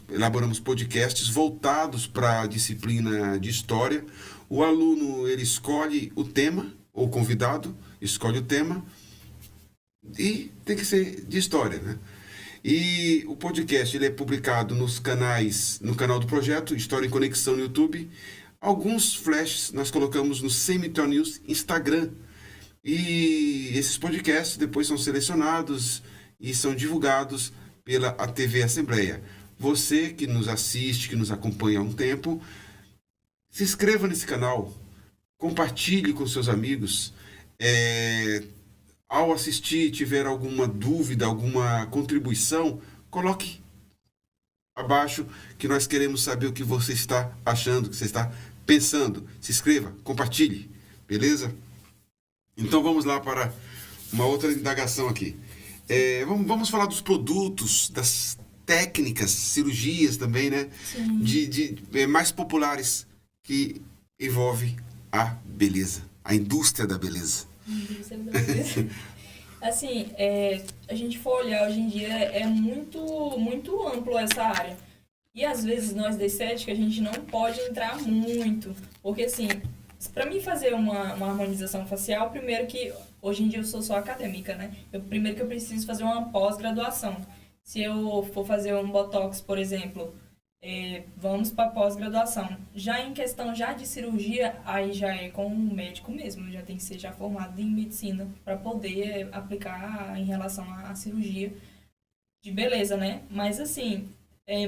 Speaker 1: elaboramos podcasts voltados para a disciplina de História. O aluno, ele escolhe o tema, ou o convidado escolhe o tema, e tem que ser de História, né? E o podcast ele é publicado no canal do projeto, História em Conexão no YouTube. Alguns flashes nós colocamos no Semitel News Instagram. E esses podcasts depois são selecionados e são divulgados pela a TV Assembleia. Você que nos assiste, que nos acompanha há um tempo, se inscreva nesse canal, compartilhe com seus amigos. Ao assistir, tiver alguma dúvida, alguma contribuição, coloque abaixo que nós queremos saber o que você está achando, o que você está pensando. Se inscreva, compartilhe, beleza? Então vamos lá para uma outra indagação aqui. Vamos falar dos produtos, das técnicas, cirurgias também, né? Mais populares que envolve a beleza, a indústria da beleza.
Speaker 2: Assim, a gente for olhar hoje em dia, é muito, muito amplo essa área. E às vezes nós da estética, a gente não pode entrar muito. Porque assim, para mim fazer uma harmonização facial, primeiro que, hoje em dia eu sou só acadêmica, né? Primeiro que eu preciso fazer uma pós-graduação. Se eu for fazer um botox, por exemplo, vamos para pós-graduação. Já em questão já de cirurgia, aí já é com o médico mesmo, já tem que ser já formado em medicina para poder aplicar em relação à cirurgia de beleza, né? Mas assim,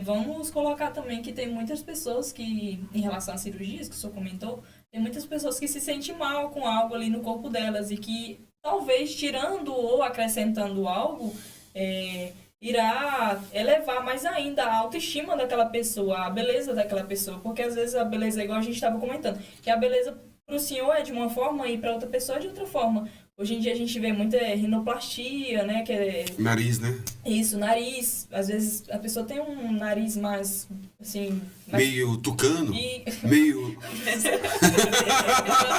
Speaker 2: vamos colocar também que tem muitas pessoas que, em relação às cirurgias que o senhor comentou, tem muitas pessoas que se sentem mal com algo ali no corpo delas e que talvez tirando ou acrescentando algo, irá elevar mais ainda a autoestima daquela pessoa, a beleza daquela pessoa. Porque às vezes a beleza, igual a gente estava comentando, que a beleza para o senhor é de uma forma e para outra pessoa é de outra forma. Hoje em dia a gente vê muita rinoplastia, né? Que é
Speaker 1: Nariz, né?
Speaker 2: isso, nariz. Às vezes a pessoa tem um nariz mais, assim...
Speaker 1: Meio tucano,
Speaker 2: E...
Speaker 1: meio...
Speaker 3: Não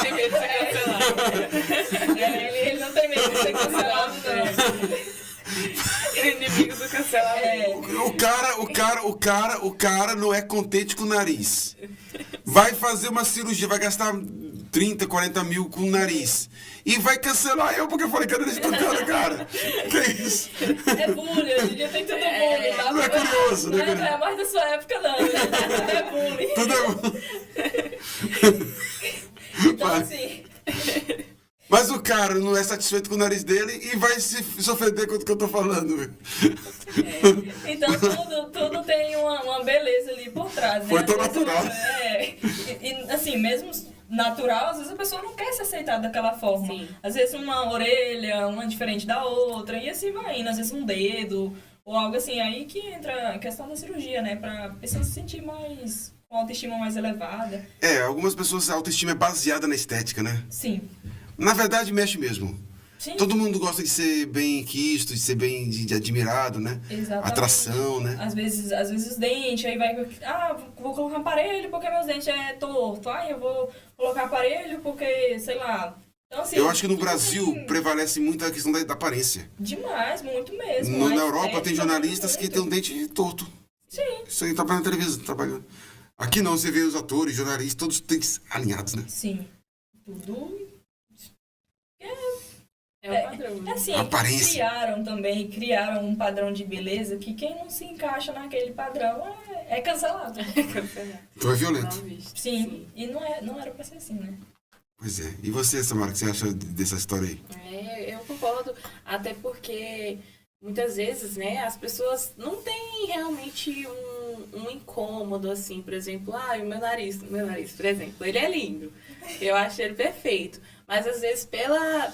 Speaker 3: tem medo de ser cancelado.
Speaker 2: ele não tem medo de ser cancelado, não.
Speaker 3: Inimigo do cancelamento.
Speaker 1: O cara não é contente com o nariz. Vai fazer uma cirurgia, vai gastar 30, 40 mil com o nariz. E vai cancelar eu porque eu falei que era nariz tucano, cara. Que isso?
Speaker 2: É bullying, hoje em dia tem tudo bullying. Tá?
Speaker 1: Não é curioso, né?
Speaker 2: Não é mais da sua época, não. É bullying.
Speaker 1: Tudo é bom.
Speaker 2: Então, assim...
Speaker 1: Mas o cara não é satisfeito com o nariz dele e vai se ofender com o que eu tô falando.
Speaker 2: Então, tudo tem uma beleza ali por trás, né?
Speaker 1: Foi tão
Speaker 2: Às vezes,
Speaker 1: natural.
Speaker 2: E, assim, mesmo natural, às vezes a pessoa não quer se aceitar daquela forma.
Speaker 3: Sim.
Speaker 2: Às vezes uma orelha, uma diferente da outra, e assim vai indo. Às vezes um dedo, ou algo assim. Aí que entra a questão da cirurgia, né? Pra pessoa se sentir mais... com autoestima mais elevada.
Speaker 1: Algumas pessoas, a autoestima é baseada na estética, né?
Speaker 2: Sim.
Speaker 1: Na verdade, mexe mesmo.
Speaker 2: Sim.
Speaker 1: Todo mundo gosta de ser bem quisto, de ser bem de admirado, né?
Speaker 2: Exatamente.
Speaker 1: Atração, né?
Speaker 2: Às vezes os dentes, aí vai... vou colocar um aparelho porque meus dentes é torto. Eu vou colocar aparelho porque, sei lá... Então, assim,
Speaker 1: Eu acho que no
Speaker 2: tudo
Speaker 1: Brasil
Speaker 2: assim,
Speaker 1: prevalece muito a questão da aparência.
Speaker 2: demais, muito mesmo.
Speaker 1: Na
Speaker 2: Mas
Speaker 1: Europa tem jornalistas que têm um
Speaker 2: muito.
Speaker 1: dente torto.
Speaker 2: Sim.
Speaker 1: Isso aí trabalha na televisão, trabalhando. Aqui não, você vê os atores, jornalistas, todos dentes alinhados, né?
Speaker 2: Sim. Tudo...
Speaker 3: É o padrão, né?
Speaker 2: Assim,
Speaker 1: Aparência.
Speaker 2: criaram um padrão de beleza que quem não se encaixa naquele padrão é cancelado.
Speaker 1: Então é violento.
Speaker 3: Mal visto.
Speaker 2: Sim, e não era pra ser assim, né?
Speaker 1: Pois é. E você, Samara, o que você acha dessa história aí?
Speaker 3: Eu concordo, até porque muitas vezes, né, as pessoas não têm realmente um incômodo, assim, por exemplo, o meu nariz, por exemplo, ele é lindo, eu acho ele perfeito, mas às vezes pela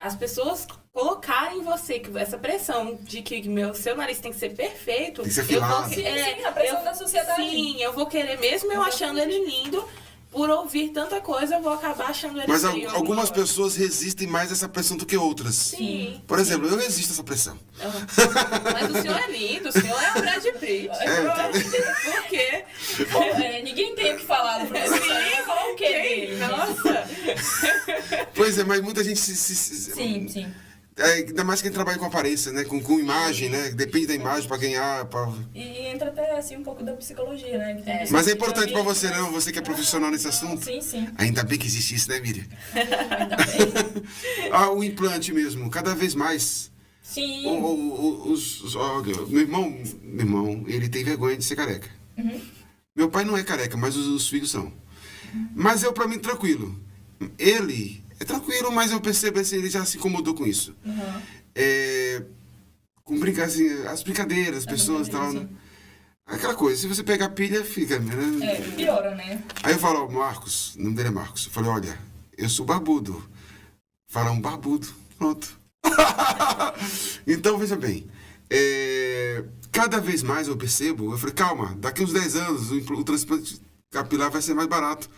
Speaker 3: as pessoas colocarem em você essa pressão de que seu nariz tem que ser perfeito,
Speaker 1: Tem que ser
Speaker 3: eu vou,
Speaker 1: afilado.
Speaker 2: Sim, a pressão da sociedade.
Speaker 3: Sim, eu vou querer, mesmo eu achando ele lindo, por ouvir tanta coisa, eu vou acabar achando ele
Speaker 1: Mas
Speaker 3: feio.
Speaker 1: algumas pessoas resistem mais a essa pressão do que outras.
Speaker 3: Sim.
Speaker 1: Por exemplo, eu resisto a essa pressão.
Speaker 3: Mas o senhor é lindo, o senhor é o Brad Pitt. Por quê?
Speaker 2: Ninguém tem o que falar do professor. Ninguém falar o quê dele?
Speaker 3: Nossa!
Speaker 1: Pois é, mas muita gente
Speaker 2: Sim, sim.
Speaker 1: ainda mais quem trabalha com aparência, né? Com imagem, né? Depende da imagem pra ganhar.
Speaker 2: E entra até assim um pouco da psicologia, né? Que tem pessoas
Speaker 1: Mas é
Speaker 2: que
Speaker 1: importante pra
Speaker 2: realmente-
Speaker 1: você, não? Você que é profissional nesse assunto.
Speaker 2: Sim, sim.
Speaker 1: Ainda bem que existe isso, né, Miriam?
Speaker 2: Ainda bem.
Speaker 1: O implante mesmo, cada vez mais.
Speaker 2: Sim.
Speaker 1: Olha, meu irmão, ele tem vergonha de ser careca. Meu pai não é careca, mas os filhos são. Mas eu, pra mim, tranquilo. Ele é tranquilo, mas eu percebo assim, ele já se incomodou com isso. Com assim, as brincadeiras, as pessoas e tal, né? Aquela coisa, se você pegar pilha, fica, né?
Speaker 2: Piora, né?
Speaker 1: Aí eu falo, Marcos, o nome dele é Marcos. Eu falei, olha, eu sou barbudo. Fala um barbudo. Pronto. Então, veja bem. Cada vez mais eu percebo, eu falei, calma, daqui uns 10 anos o transplante capilar vai ser mais barato.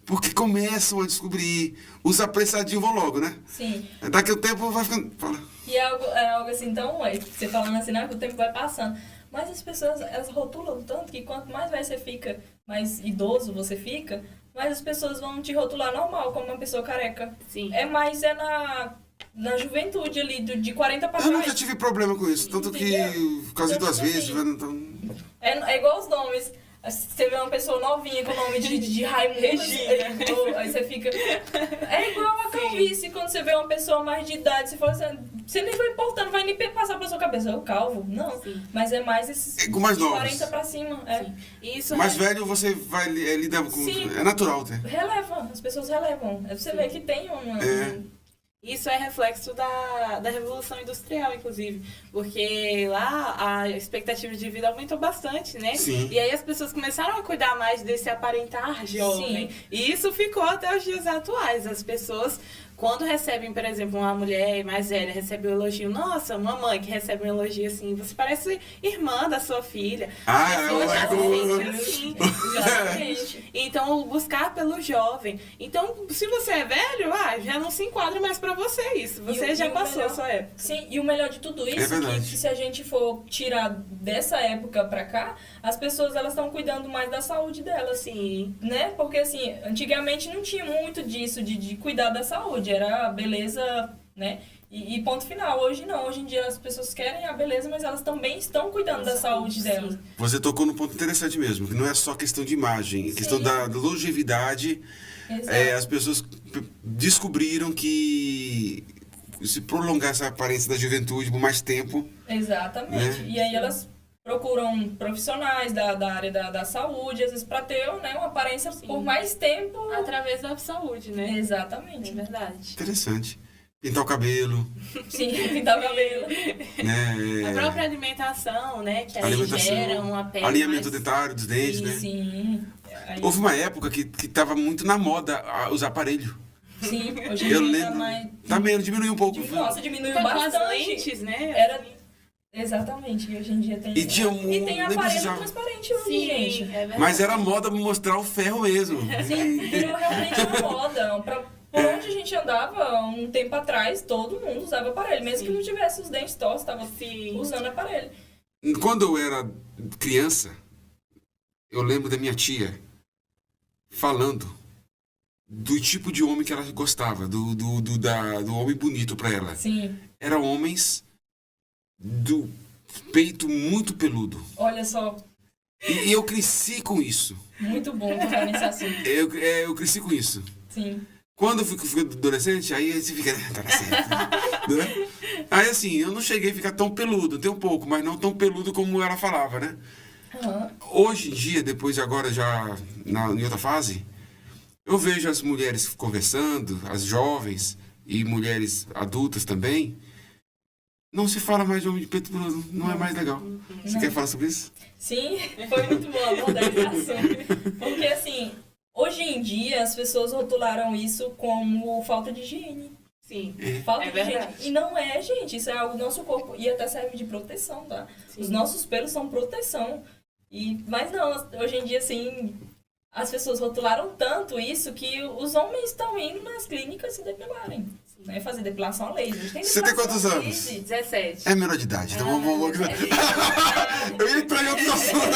Speaker 1: Porque começam a descobrir, os apressadinhos vão logo, né?
Speaker 2: Sim.
Speaker 1: Daqui a um tempo vai ficando... Fala.
Speaker 2: E é algo assim, então, você falando assim, né, que o tempo vai passando. Mas as pessoas, elas rotulam tanto que quanto mais velho você fica, mais idoso você fica, mais as pessoas vão te rotular normal, como uma pessoa careca.
Speaker 3: Sim.
Speaker 2: Na juventude ali, de 40 pra
Speaker 1: Eu nunca
Speaker 2: trás.
Speaker 1: tive problema com isso, tanto que casei 2 vezes. Então...
Speaker 2: É igual os nomes. Você vê uma pessoa novinha com o nome de Raimundo, aí você fica... É igual a calvície, quando você vê uma pessoa mais de idade, você fala assim, você nem vai importando, vai nem passar pela sua cabeça, é o calvo, não.
Speaker 3: Sim.
Speaker 2: Mas é mais esses
Speaker 1: com mais
Speaker 2: de
Speaker 1: novos.
Speaker 2: 40 pra cima.
Speaker 3: Isso
Speaker 1: Mais velho você vai lidar com...
Speaker 2: Sim.
Speaker 1: É natural, até.
Speaker 2: Releva, as pessoas relevam. Você vê que tem
Speaker 3: Isso é reflexo da Revolução Industrial, inclusive. Porque lá a expectativa de vida aumentou bastante, né?
Speaker 1: Sim.
Speaker 3: E aí as pessoas começaram a cuidar mais desse aparentar jovem.
Speaker 2: Sim.
Speaker 3: E isso ficou até os dias atuais. As pessoas, quando recebem, por exemplo, uma mulher mais velha, recebe um elogio. Nossa, uma mãe que recebe um elogio assim, você parece irmã da sua filha. Assim.
Speaker 2: Exatamente.
Speaker 3: Então, buscar pelo jovem. Então, se você é velho, já não se enquadra mais pra você isso. Você já passou a sua época.
Speaker 2: Sim, e o melhor de tudo isso
Speaker 1: É verdade.
Speaker 2: que se a gente for tirar dessa época pra cá, as pessoas elas estão cuidando mais da saúde delas.
Speaker 3: Sim.
Speaker 2: Né? Porque assim, antigamente não tinha muito disso de cuidar da saúde, era a beleza, né? E ponto final. Hoje não, hoje em dia as pessoas querem a beleza, mas elas também estão cuidando da saúde delas.
Speaker 3: Sim.
Speaker 1: Você tocou num ponto interessante mesmo, que não é só questão de imagem, é questão da longevidade.
Speaker 2: Exato.
Speaker 1: As pessoas descobriram que se prolongar essa aparência da juventude por mais tempo...
Speaker 2: Exatamente.
Speaker 1: Né?
Speaker 2: E aí elas procuram profissionais da área da saúde, às vezes para ter, né, uma aparência por mais tempo.
Speaker 3: Através da saúde, né?
Speaker 2: Exatamente.
Speaker 3: É verdade.
Speaker 1: Interessante. Pintar o cabelo,
Speaker 2: Sim, pintar o cabelo.
Speaker 1: né?
Speaker 3: A própria alimentação, né? Que aí
Speaker 1: Alimentação,
Speaker 3: gera uma pele
Speaker 1: alinhamento
Speaker 3: mais...
Speaker 1: dentário dos dentes, né?
Speaker 2: Sim. Aí,
Speaker 1: Houve uma época que tava muito na moda os aparelhos.
Speaker 2: sim, hoje em
Speaker 1: Eu
Speaker 2: dia
Speaker 1: lembro.
Speaker 2: mais...
Speaker 1: Tá menos, diminuiu um pouco.
Speaker 2: Nossa, diminuiu
Speaker 3: Com as
Speaker 2: bastante.
Speaker 3: lentes, né?
Speaker 2: Era... Exatamente, e hoje em dia tem...
Speaker 1: E tinha
Speaker 2: E tem
Speaker 1: nem
Speaker 2: aparelho
Speaker 1: precisava.
Speaker 2: transparente hoje,
Speaker 3: Sim,
Speaker 2: gente.
Speaker 3: é verdade.
Speaker 1: Mas era moda mostrar o ferro mesmo.
Speaker 2: Sim, virou realmente uma moda. Por onde a gente andava um tempo atrás, todo mundo usava aparelho. Mesmo que não tivesse os dentes tortos, estava usando aparelho.
Speaker 1: Quando eu era criança, eu lembro da minha tia falando do tipo de homem que ela gostava, do homem bonito pra ela.
Speaker 2: Sim,
Speaker 1: Eram homens do peito muito peludo.
Speaker 2: olha só,
Speaker 1: E eu cresci com isso.
Speaker 2: muito bom tocar nesse assunto.
Speaker 1: Eu cresci com isso.
Speaker 2: Sim.
Speaker 1: Quando eu fico adolescente, aí você fica, tá certo, né? Aí assim, eu não cheguei a ficar tão peludo, tem um pouco, mas não tão peludo como ela falava, né?
Speaker 2: Aham.
Speaker 1: Hoje em dia, depois de agora já em outra fase, eu vejo as mulheres conversando, as jovens e mulheres adultas também, não se fala mais de homem de peito peludo, não é mais legal. Você
Speaker 2: Não.
Speaker 1: quer falar sobre isso?
Speaker 2: Sim, foi muito bom abordar esse assunto. Porque, assim, hoje em dia as pessoas rotularam isso como falta de higiene.
Speaker 3: Sim,
Speaker 2: Falta
Speaker 3: é
Speaker 2: de higiene.
Speaker 3: verdade.
Speaker 2: E não é, gente. Isso é algo do nosso corpo. E até serve de proteção, tá?
Speaker 3: Sim.
Speaker 2: Os nossos pelos são proteção. Mas não, hoje em dia, assim, as pessoas rotularam tanto isso que os homens estão indo nas clínicas se depilarem. Né? Fazer depilação a laser.
Speaker 1: Você tem quantos
Speaker 2: depilação a
Speaker 1: anos?
Speaker 2: laser.
Speaker 3: 17.
Speaker 1: É menor de idade, então vamos... Eu ia entrar em outro assunto,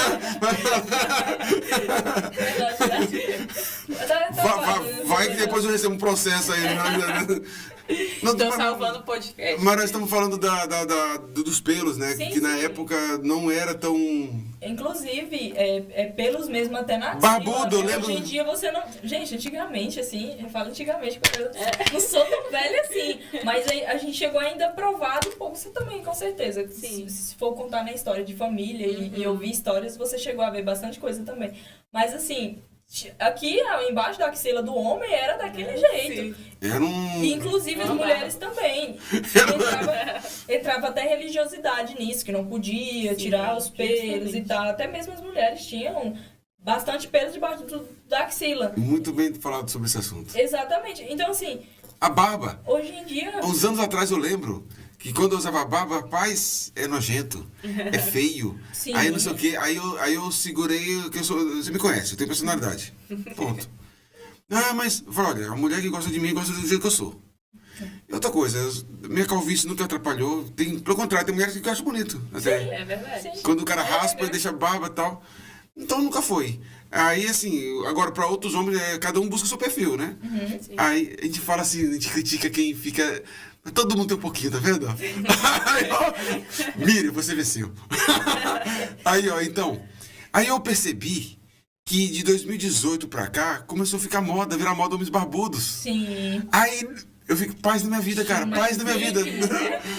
Speaker 1: vai que depois eu recebo um processo aí. Não,
Speaker 3: Estou salvando o podcast.
Speaker 1: Mas nós estamos falando dos pelos, né?
Speaker 2: Sim,
Speaker 1: que na
Speaker 2: sim.
Speaker 1: época não era tão...
Speaker 2: Inclusive, pelos mesmo até na axila.
Speaker 1: Barbudo, eu
Speaker 2: Hoje
Speaker 1: lembro.
Speaker 2: em dia você não... Gente, antigamente, assim, eu falo antigamente, porque eu não sou tão velha assim. Mas a gente chegou ainda a provar do pouco, você também, com certeza.
Speaker 3: Sim.
Speaker 2: Se for contar na história de família e ouvir histórias, você chegou a ver bastante coisa também. Mas assim, aqui embaixo da axila do homem era daquele jeito.
Speaker 3: Sim.
Speaker 1: Era um...
Speaker 2: E, inclusive as
Speaker 3: Não
Speaker 2: mulheres também. Entrava até religiosidade nisso, que não podia tirar os pelos
Speaker 3: justamente.
Speaker 2: e tal. Até mesmo as mulheres tinham bastante pelo debaixo da axila.
Speaker 1: Muito bem falado sobre esse assunto.
Speaker 2: Exatamente. Então, assim,
Speaker 1: A barba.
Speaker 2: hoje em dia...
Speaker 1: Uns anos atrás eu lembro que quando eu usava barba, rapaz, é nojento, é feio.
Speaker 2: Sim.
Speaker 1: Aí não sei o quê, aí eu segurei, que eu sou, você me conhece, eu tenho personalidade. Ponto. Ah, mas, eu falo, olha, a mulher que gosta de mim gosta do jeito que eu sou. E outra coisa, minha calvície nunca atrapalhou. Pelo contrário, tem mulheres que eu acho bonito. Até.
Speaker 3: É verdade.
Speaker 2: Sim.
Speaker 1: Quando o cara
Speaker 2: É
Speaker 1: raspa e
Speaker 2: verdade.
Speaker 1: deixa barba e tal. Então nunca foi. Aí assim, agora para outros homens, cada um busca o seu perfil, né?
Speaker 3: Sim.
Speaker 1: Aí a gente fala assim, a gente critica quem fica. Todo mundo tem um pouquinho, tá vendo? Aí, ó, Miriam, você venceu. Aí, ó, então. Aí eu percebi que de 2018 pra cá começou a ficar moda, virar moda homens barbudos.
Speaker 2: Sim.
Speaker 1: Aí eu fico, paz na minha vida, cara, paz na minha vida.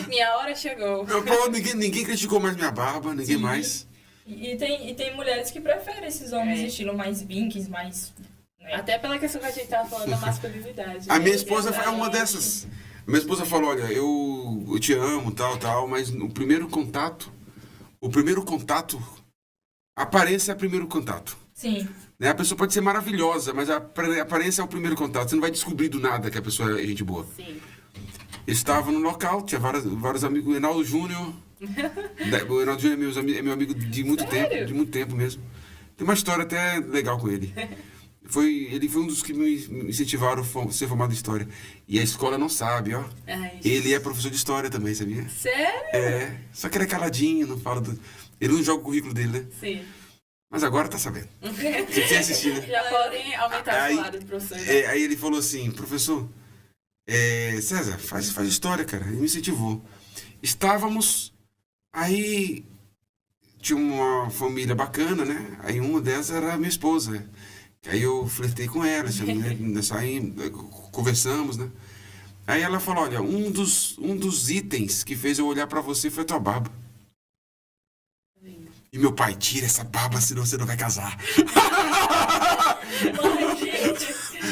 Speaker 3: Minha hora chegou.
Speaker 1: Pô, ninguém criticou mais minha barba, ninguém
Speaker 2: Sim.
Speaker 1: mais.
Speaker 2: E tem mulheres que preferem esses homens
Speaker 3: É.
Speaker 2: estilo mais vinks, mais... né?
Speaker 3: Até pela questão que a gente tava falando da masculinidade.
Speaker 1: A
Speaker 3: né?
Speaker 1: minha esposa é
Speaker 3: Exatamente.
Speaker 1: uma dessas. Minha esposa falou, olha, eu te amo, tal, mas o primeiro contato, a aparência é o primeiro contato.
Speaker 2: Sim.
Speaker 1: Né? A pessoa pode ser maravilhosa, mas a aparência é o primeiro contato. Você não vai descobrir do nada que a pessoa é gente boa.
Speaker 3: Sim.
Speaker 1: Eu estava no local, tinha vários amigos, o Reinaldo Júnior. O Reinaldo Júnior é meu amigo de muito
Speaker 3: Sério?
Speaker 1: tempo mesmo. Tem uma história até legal com ele. Ele foi um dos que me incentivaram a ser formado em História. E a escola não sabe, ó.
Speaker 3: Ai,
Speaker 1: Ele é professor de História também, sabia?
Speaker 3: sério?
Speaker 1: É, só que ele é caladinho, não fala do... Ele não joga o currículo dele, né?
Speaker 3: Sim.
Speaker 1: Mas agora tá sabendo. Você quer assistir, né?
Speaker 3: Já podem aumentar
Speaker 1: Aí-
Speaker 3: o salário do professor. Né?
Speaker 1: Aí ele falou assim, professor, César, faz História, cara. Ele me incentivou. Estávamos... Aí... Tinha uma família bacana, né? Aí uma dessas era a minha esposa. Aí eu flertei com ela, nós saímos, conversamos, né? Aí ela falou, olha, um dos itens que fez eu olhar pra você foi a tua barba. E meu pai, tira essa barba, senão você não vai casar.
Speaker 2: Ai, gente.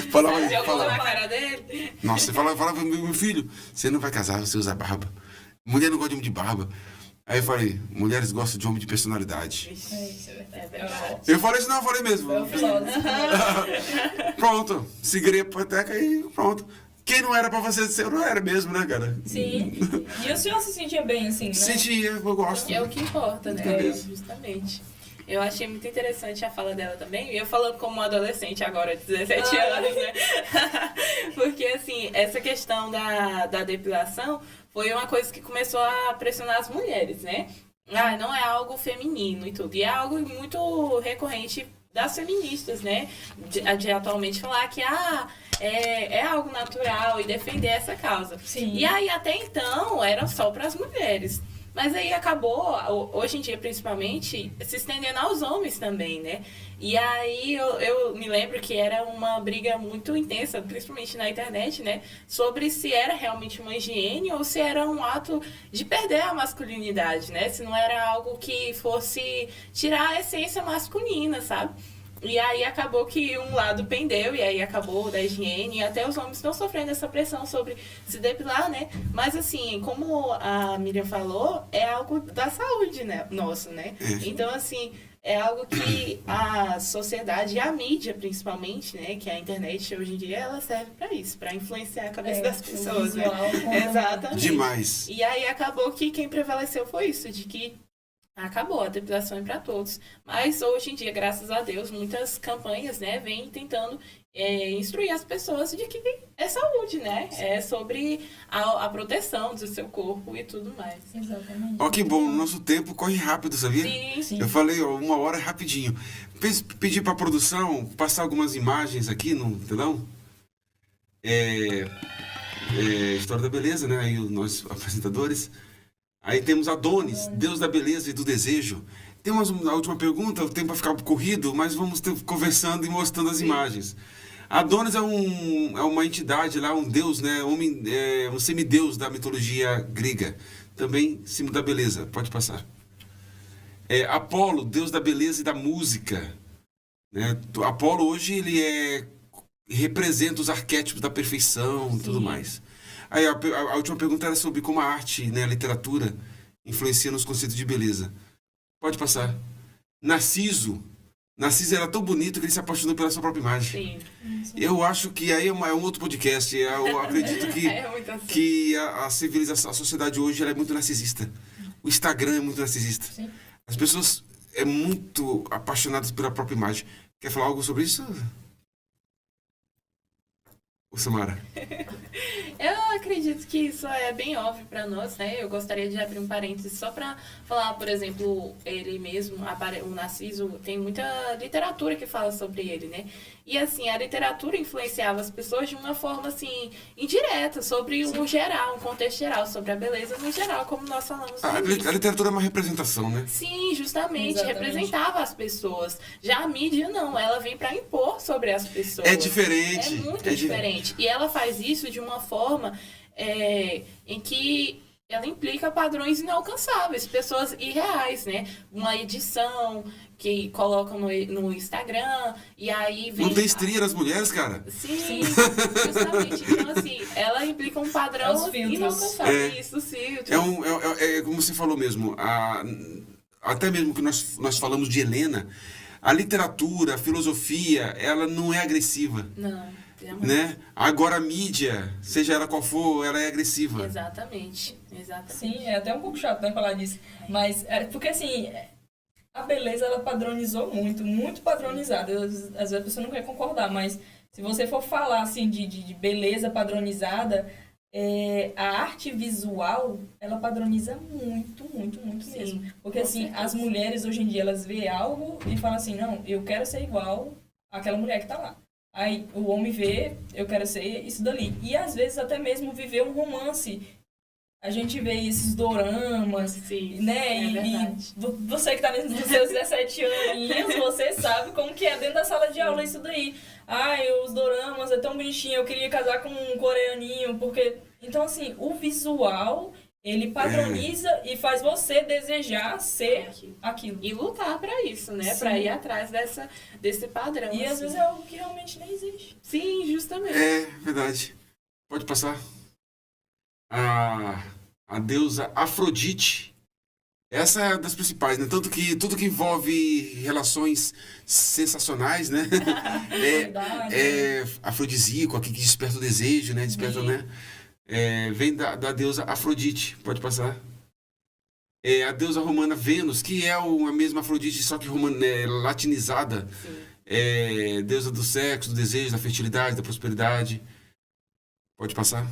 Speaker 1: Falava
Speaker 3: Você
Speaker 1: aí,
Speaker 3: jogou na
Speaker 1: falava.
Speaker 3: cara dele?
Speaker 1: Nossa, você falava, meu filho, você não vai casar, você usa barba. Mulher não gosta de homem de barba. Aí eu falei, mulheres gostam de homem de personalidade.
Speaker 2: É, isso é verdade.
Speaker 3: É verdade.
Speaker 1: Eu falei isso, não, eu falei mesmo.
Speaker 2: É o filósofo.
Speaker 1: Pronto, segurei a hipoteca e pronto. Quem não era pra você ser, não era mesmo, né, cara?
Speaker 2: Sim. E o senhor se sentia bem, assim, né?
Speaker 1: Sentia, eu gosto.
Speaker 3: É o que importa, né?
Speaker 1: Cabeça.
Speaker 3: Justamente. Eu achei muito interessante a fala dela também. Eu falando como uma adolescente agora, de 17 anos, né? Porque, assim, essa questão da depilação foi uma coisa que começou a pressionar as mulheres, né? Ah, não é algo feminino e tudo. E é algo muito recorrente das feministas, né? De atualmente falar que é algo natural e defender essa causa.
Speaker 2: Sim.
Speaker 3: E aí, até então, era só para as mulheres. Mas aí acabou, hoje em dia principalmente, se estendendo aos homens também, né? E aí eu me lembro que era uma briga muito intensa, principalmente na internet, né? Sobre se era realmente uma higiene ou se era um ato de perder a masculinidade, né? Se não era algo que fosse tirar a essência masculina, sabe? E aí acabou que um lado pendeu, e aí acabou da higiene, e até os homens estão sofrendo essa pressão sobre se depilar, né? Mas assim, como a Miriam falou, é algo da saúde, né? Nosso, né? Então, assim, é algo que a sociedade e a mídia, principalmente, né? Que a internet hoje em dia, ela serve para isso, para influenciar a cabeça das pessoas, né? Exatamente.
Speaker 1: Demais.
Speaker 3: E aí acabou que quem prevaleceu foi isso, de que acabou, a depilação é para todos. Mas hoje em dia, graças a Deus, muitas campanhas, né, vêm tentando instruir as pessoas de que é saúde, né? É sobre a proteção do seu corpo e tudo mais.
Speaker 2: Exatamente.
Speaker 1: Ó, que bom, o nosso tempo corre rápido, sabia?
Speaker 3: Sim, sim.
Speaker 1: Eu falei, ó, 1 hora é rapidinho. Pedi pra produção passar algumas imagens aqui no telão. História da beleza, né? Aí nós apresentadores. Aí temos Adonis, Deus da beleza e do desejo. Tem a última pergunta, o tempo vai ficar corrido, mas vamos conversando e mostrando as imagens. Adonis é uma entidade lá, um deus, né? Um semideus da mitologia grega. Também símbolo da beleza. Pode passar. Apolo, deus da beleza e da música. Né? Apolo hoje ele representa os arquétipos da perfeição e tudo mais. Aí a última pergunta era sobre como a arte, né, a literatura, influencia nos conceitos de beleza. Pode passar. Narciso era tão bonito que ele se apaixonou pela sua própria imagem.
Speaker 3: Sim.
Speaker 1: Eu acho que aí é um outro podcast. Eu acredito
Speaker 3: Muito assim.
Speaker 1: que a civilização, a sociedade hoje ela é muito narcisista. O Instagram é muito narcisista.
Speaker 2: Sim.
Speaker 1: As pessoas muito apaixonadas pela própria imagem. Quer falar algo sobre isso? Ô, Samara.
Speaker 3: Eu acredito que isso é bem óbvio para nós, né? Eu gostaria de abrir um parênteses só para falar, por exemplo, ele mesmo, o Narciso, tem muita literatura que fala sobre ele, né? E assim, a literatura influenciava as pessoas de uma forma assim indireta, sobre o geral, um contexto geral, sobre a beleza no geral, como nós falamos.
Speaker 1: A literatura é uma representação, né?
Speaker 3: Sim, justamente,
Speaker 2: Exatamente.
Speaker 3: representava as pessoas. Já a mídia não, ela vem para impor sobre as pessoas.
Speaker 1: É diferente.
Speaker 3: É muito diferente. E ela faz isso de uma forma em que ela implica padrões inalcançáveis, pessoas irreais, né? Uma edição que colocam no Instagram, e aí vem...
Speaker 1: Não tem estria nas mulheres, cara?
Speaker 3: Sim, justamente. Então, assim, ela implica um padrão
Speaker 2: Os filtros.
Speaker 3: inalcançável. Isso, os filtros.
Speaker 1: É como você falou mesmo, até mesmo que nós falamos de Helena, a literatura, a filosofia, ela não é agressiva,
Speaker 3: Não, jamais.
Speaker 1: né? Agora a mídia, seja ela qual for, ela é agressiva.
Speaker 3: Exatamente.
Speaker 2: Sim, é até um pouco chato, né, falar disso. Mas, porque assim, a beleza, ela padronizou muito, muito padronizada. Às vezes a pessoa não quer concordar, mas se você for falar, assim, de beleza padronizada, a arte visual, ela padroniza muito, muito, muito
Speaker 3: Sim,
Speaker 2: mesmo. Porque,
Speaker 3: com
Speaker 2: assim,
Speaker 3: certeza.
Speaker 2: as mulheres, hoje em dia, elas veem algo e falam assim, não, eu quero ser igual àquela mulher que tá lá. Aí o homem vê, eu quero ser isso dali. E, às vezes, até mesmo viver um romance. A gente vê esses doramas,
Speaker 3: Sim,
Speaker 2: né?
Speaker 3: é verdade.
Speaker 2: Você que tá nos seus 17 aninhos, você sabe como que é dentro da sala de aula isso daí. Ai, os doramas é tão bonitinho, eu queria casar com um coreaninho, porque... Então, assim, o visual, ele padroniza e faz você desejar ser aquilo.
Speaker 3: E lutar pra isso, né?
Speaker 2: Sim.
Speaker 3: Pra ir atrás desse padrão.
Speaker 2: E às
Speaker 3: assim.
Speaker 2: vezes é algo que realmente nem existe.
Speaker 3: Sim, justamente.
Speaker 1: É verdade. Pode passar. A deusa Afrodite. Essa é das principais, né? Tanto que tudo que envolve relações sensacionais, né? É afrodisíaco, aqui que desperta o desejo, né? Desperta, né? Vem da deusa Afrodite. Pode passar. A deusa romana Vênus, que é a mesma Afrodite, só que latinizada.
Speaker 3: Sim.
Speaker 1: Deusa do sexo, do desejo, da fertilidade, da prosperidade. Pode passar.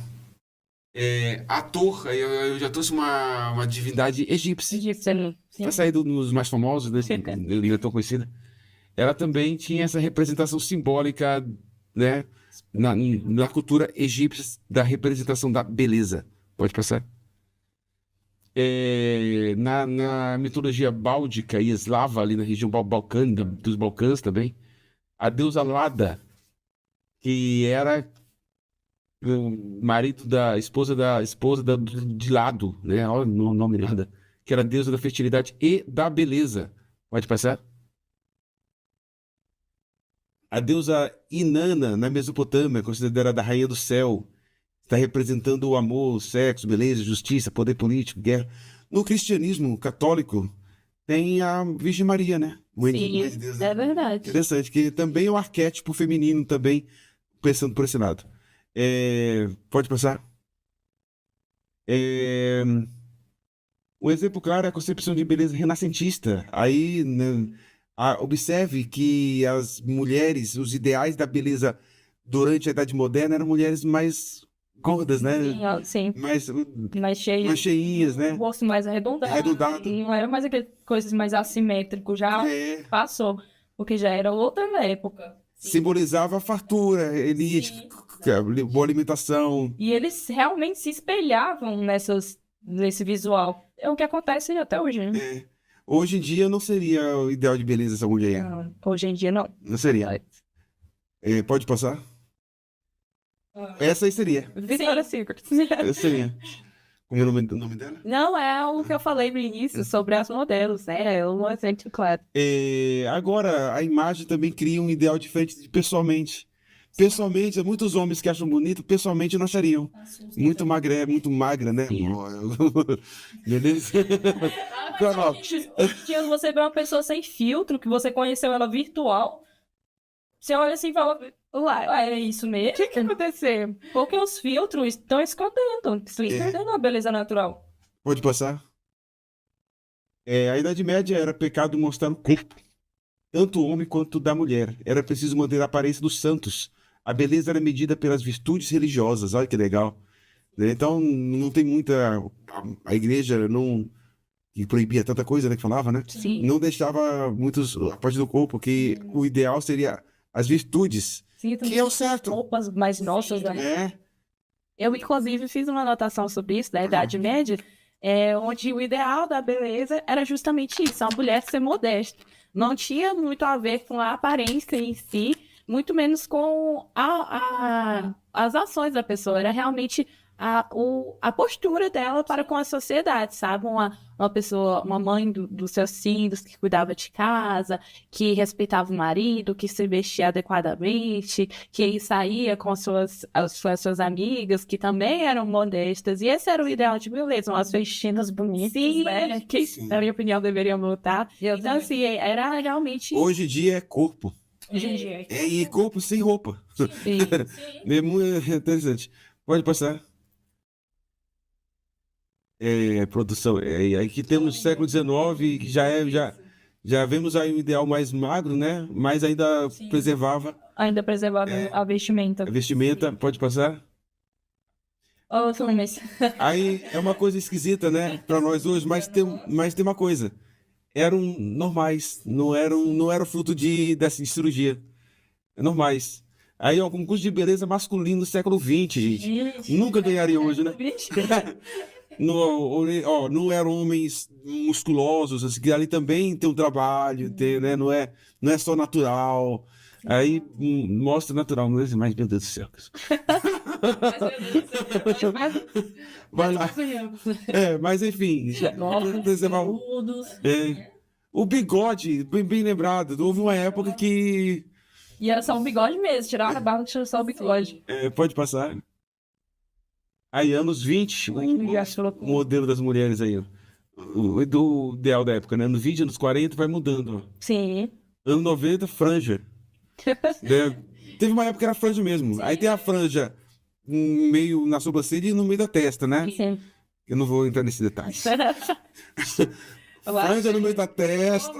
Speaker 1: Ator, eu já trouxe uma divindade egípcia. Para sair dos mais famosos, desse livro tão conhecida. Ela também tinha essa representação simbólica, né, na cultura egípcia, da representação da beleza. Pode passar.
Speaker 5: Na mitologia báltica e eslava, ali na região dos Balcãs também, a deusa Lada, que era marido de Lado, né? Olha o nome nada, que era a deusa da fertilidade e da beleza. Pode passar? A deusa Inanna, na Mesopotâmia, considerada a rainha do céu, está representando o amor, o sexo, beleza, justiça, poder político, guerra. No cristianismo católico, tem a Virgem Maria, né? Mãe de Deus, né?
Speaker 4: É verdade.
Speaker 5: Interessante, que também é um arquétipo feminino, também, pensando por esse lado. Pode passar? É, Um exemplo claro é a concepção de beleza renascentista. Aí, né, observe que as mulheres, os ideais da beleza durante a Idade Moderna eram mulheres mais gordas, né?
Speaker 2: Sim,
Speaker 5: Mais
Speaker 2: mais cheio.
Speaker 5: cheinhas, né?
Speaker 2: O rosto mais arredondado.
Speaker 5: Arredondado.
Speaker 2: Não era mais aquelas coisas mais assimétricas, já passou. Porque já era outra época.
Speaker 5: Simbolizava a fartura, elite, boa alimentação.
Speaker 2: E eles realmente se espelhavam nesse visual. É o que acontece até hoje, né?
Speaker 5: Hoje em dia não seria o ideal de beleza essa mulher.
Speaker 2: Não, hoje em dia não.
Speaker 5: Não seria. Pode passar? Essa aí seria.
Speaker 4: Victoria's Secret.
Speaker 5: Essa seria. Como é o nome dela?
Speaker 4: Não, é o que eu falei no início sobre as modelos, né? É um exemplo claro.
Speaker 5: Agora, a imagem também cria um ideal diferente pessoalmente. Pessoalmente, muitos homens que acham bonito, pessoalmente não achariam. Muito magra, né? Beleza?
Speaker 2: Tinha você vê uma pessoa sem filtro, que você conheceu ela virtual, você olha assim e fala, uai, é isso mesmo?
Speaker 4: O que aconteceu?
Speaker 2: Porque os filtros estão escondendo a beleza natural.
Speaker 5: Pode passar? A Idade Média era pecado mostrar o corpo, tanto o homem quanto da mulher. Era preciso manter a aparência dos santos. A beleza era medida pelas virtudes religiosas. Olha que legal. Então, não tem muita... A igreja não... que proibia tanta coisa, né, que falava, né?
Speaker 2: Sim.
Speaker 5: Não deixava a parte do corpo, que o ideal seria as virtudes, que é o certo.
Speaker 2: Roupas mais nossas, né?
Speaker 4: Eu, inclusive, fiz uma anotação sobre isso, da Idade Média, onde o ideal da beleza era justamente isso, a mulher ser modesta. Não tinha muito a ver com a aparência em si, muito menos com as ações da pessoa. Era realmente a postura dela para com a sociedade, sabe? Uma pessoa, uma mãe dos seus filhos, que cuidava de casa, que respeitava o marido, que se vestia adequadamente, que saía com as suas amigas, que também eram modestas. E esse era o ideal de beleza, umas vestidas bonitas,
Speaker 2: Sim,
Speaker 4: né? Que, na minha opinião, deveriam lutar. Então, assim, era realmente...
Speaker 5: Hoje em dia é corpo.
Speaker 2: Gente,
Speaker 5: E corpo sem roupa.
Speaker 4: Sim.
Speaker 5: É muito interessante. Pode passar. Produção. Aí que temos o século XIX, que já vemos aí um ideal mais magro, né? Mas ainda preservava
Speaker 2: ainda preservava a vestimenta.
Speaker 5: a vestimenta. Pode passar.
Speaker 2: Mas...
Speaker 5: Aí é uma coisa esquisita, né? Para nós hoje, mas tem uma coisa. Eram normais, não eram fruto de cirurgia. Normais. Aí, ó, concurso de beleza masculino do século XX, gente. Nunca ganharia hoje, né? Não eram homens musculosos, assim, que ali também tem um trabalho, né? Não é só natural. Aí mostra natural, mas meu Deus do céu. Vai lá. Mas enfim. O bigode, bem lembrado. Houve uma época que...
Speaker 2: E era só um bigode mesmo, tirava a barba e tirava só o bigode.
Speaker 5: Pode passar. Aí, anos 20, o modelo das mulheres aí, ó. Do ideal da época, né? Anos 20, anos 40, vai mudando, ó.
Speaker 2: Sim.
Speaker 5: Anos 90, franja. Né? Teve uma época que era franja mesmo. Sim. Aí tem a franja meio na sobrancelha e no meio da testa, né?
Speaker 2: Sim.
Speaker 5: Eu não vou entrar nesse detalhe. Franja no meio da testa.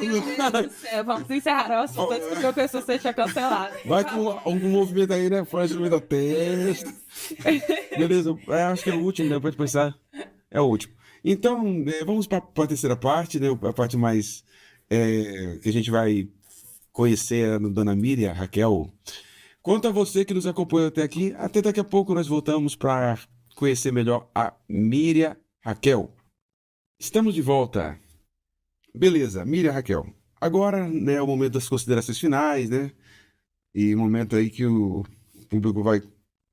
Speaker 4: Vamos encerrar o assunto antes que eu penso que você tinha cancelado.
Speaker 5: Vai com algum movimento aí, né? Franja no meio da testa. Beleza, acho que é o último, né? Pode pensar. É o último. Então, vamos para a terceira parte, né? A parte mais que a gente vai conhecer a dona Miriam, Raquel. Quanto a você que nos acompanhou até aqui, até daqui a pouco nós voltamos para conhecer melhor a Miriam Raquel. Estamos de volta. Beleza, Miriam, Raquel. Agora, né, é o momento das considerações finais, né? E o momento aí que o público vai,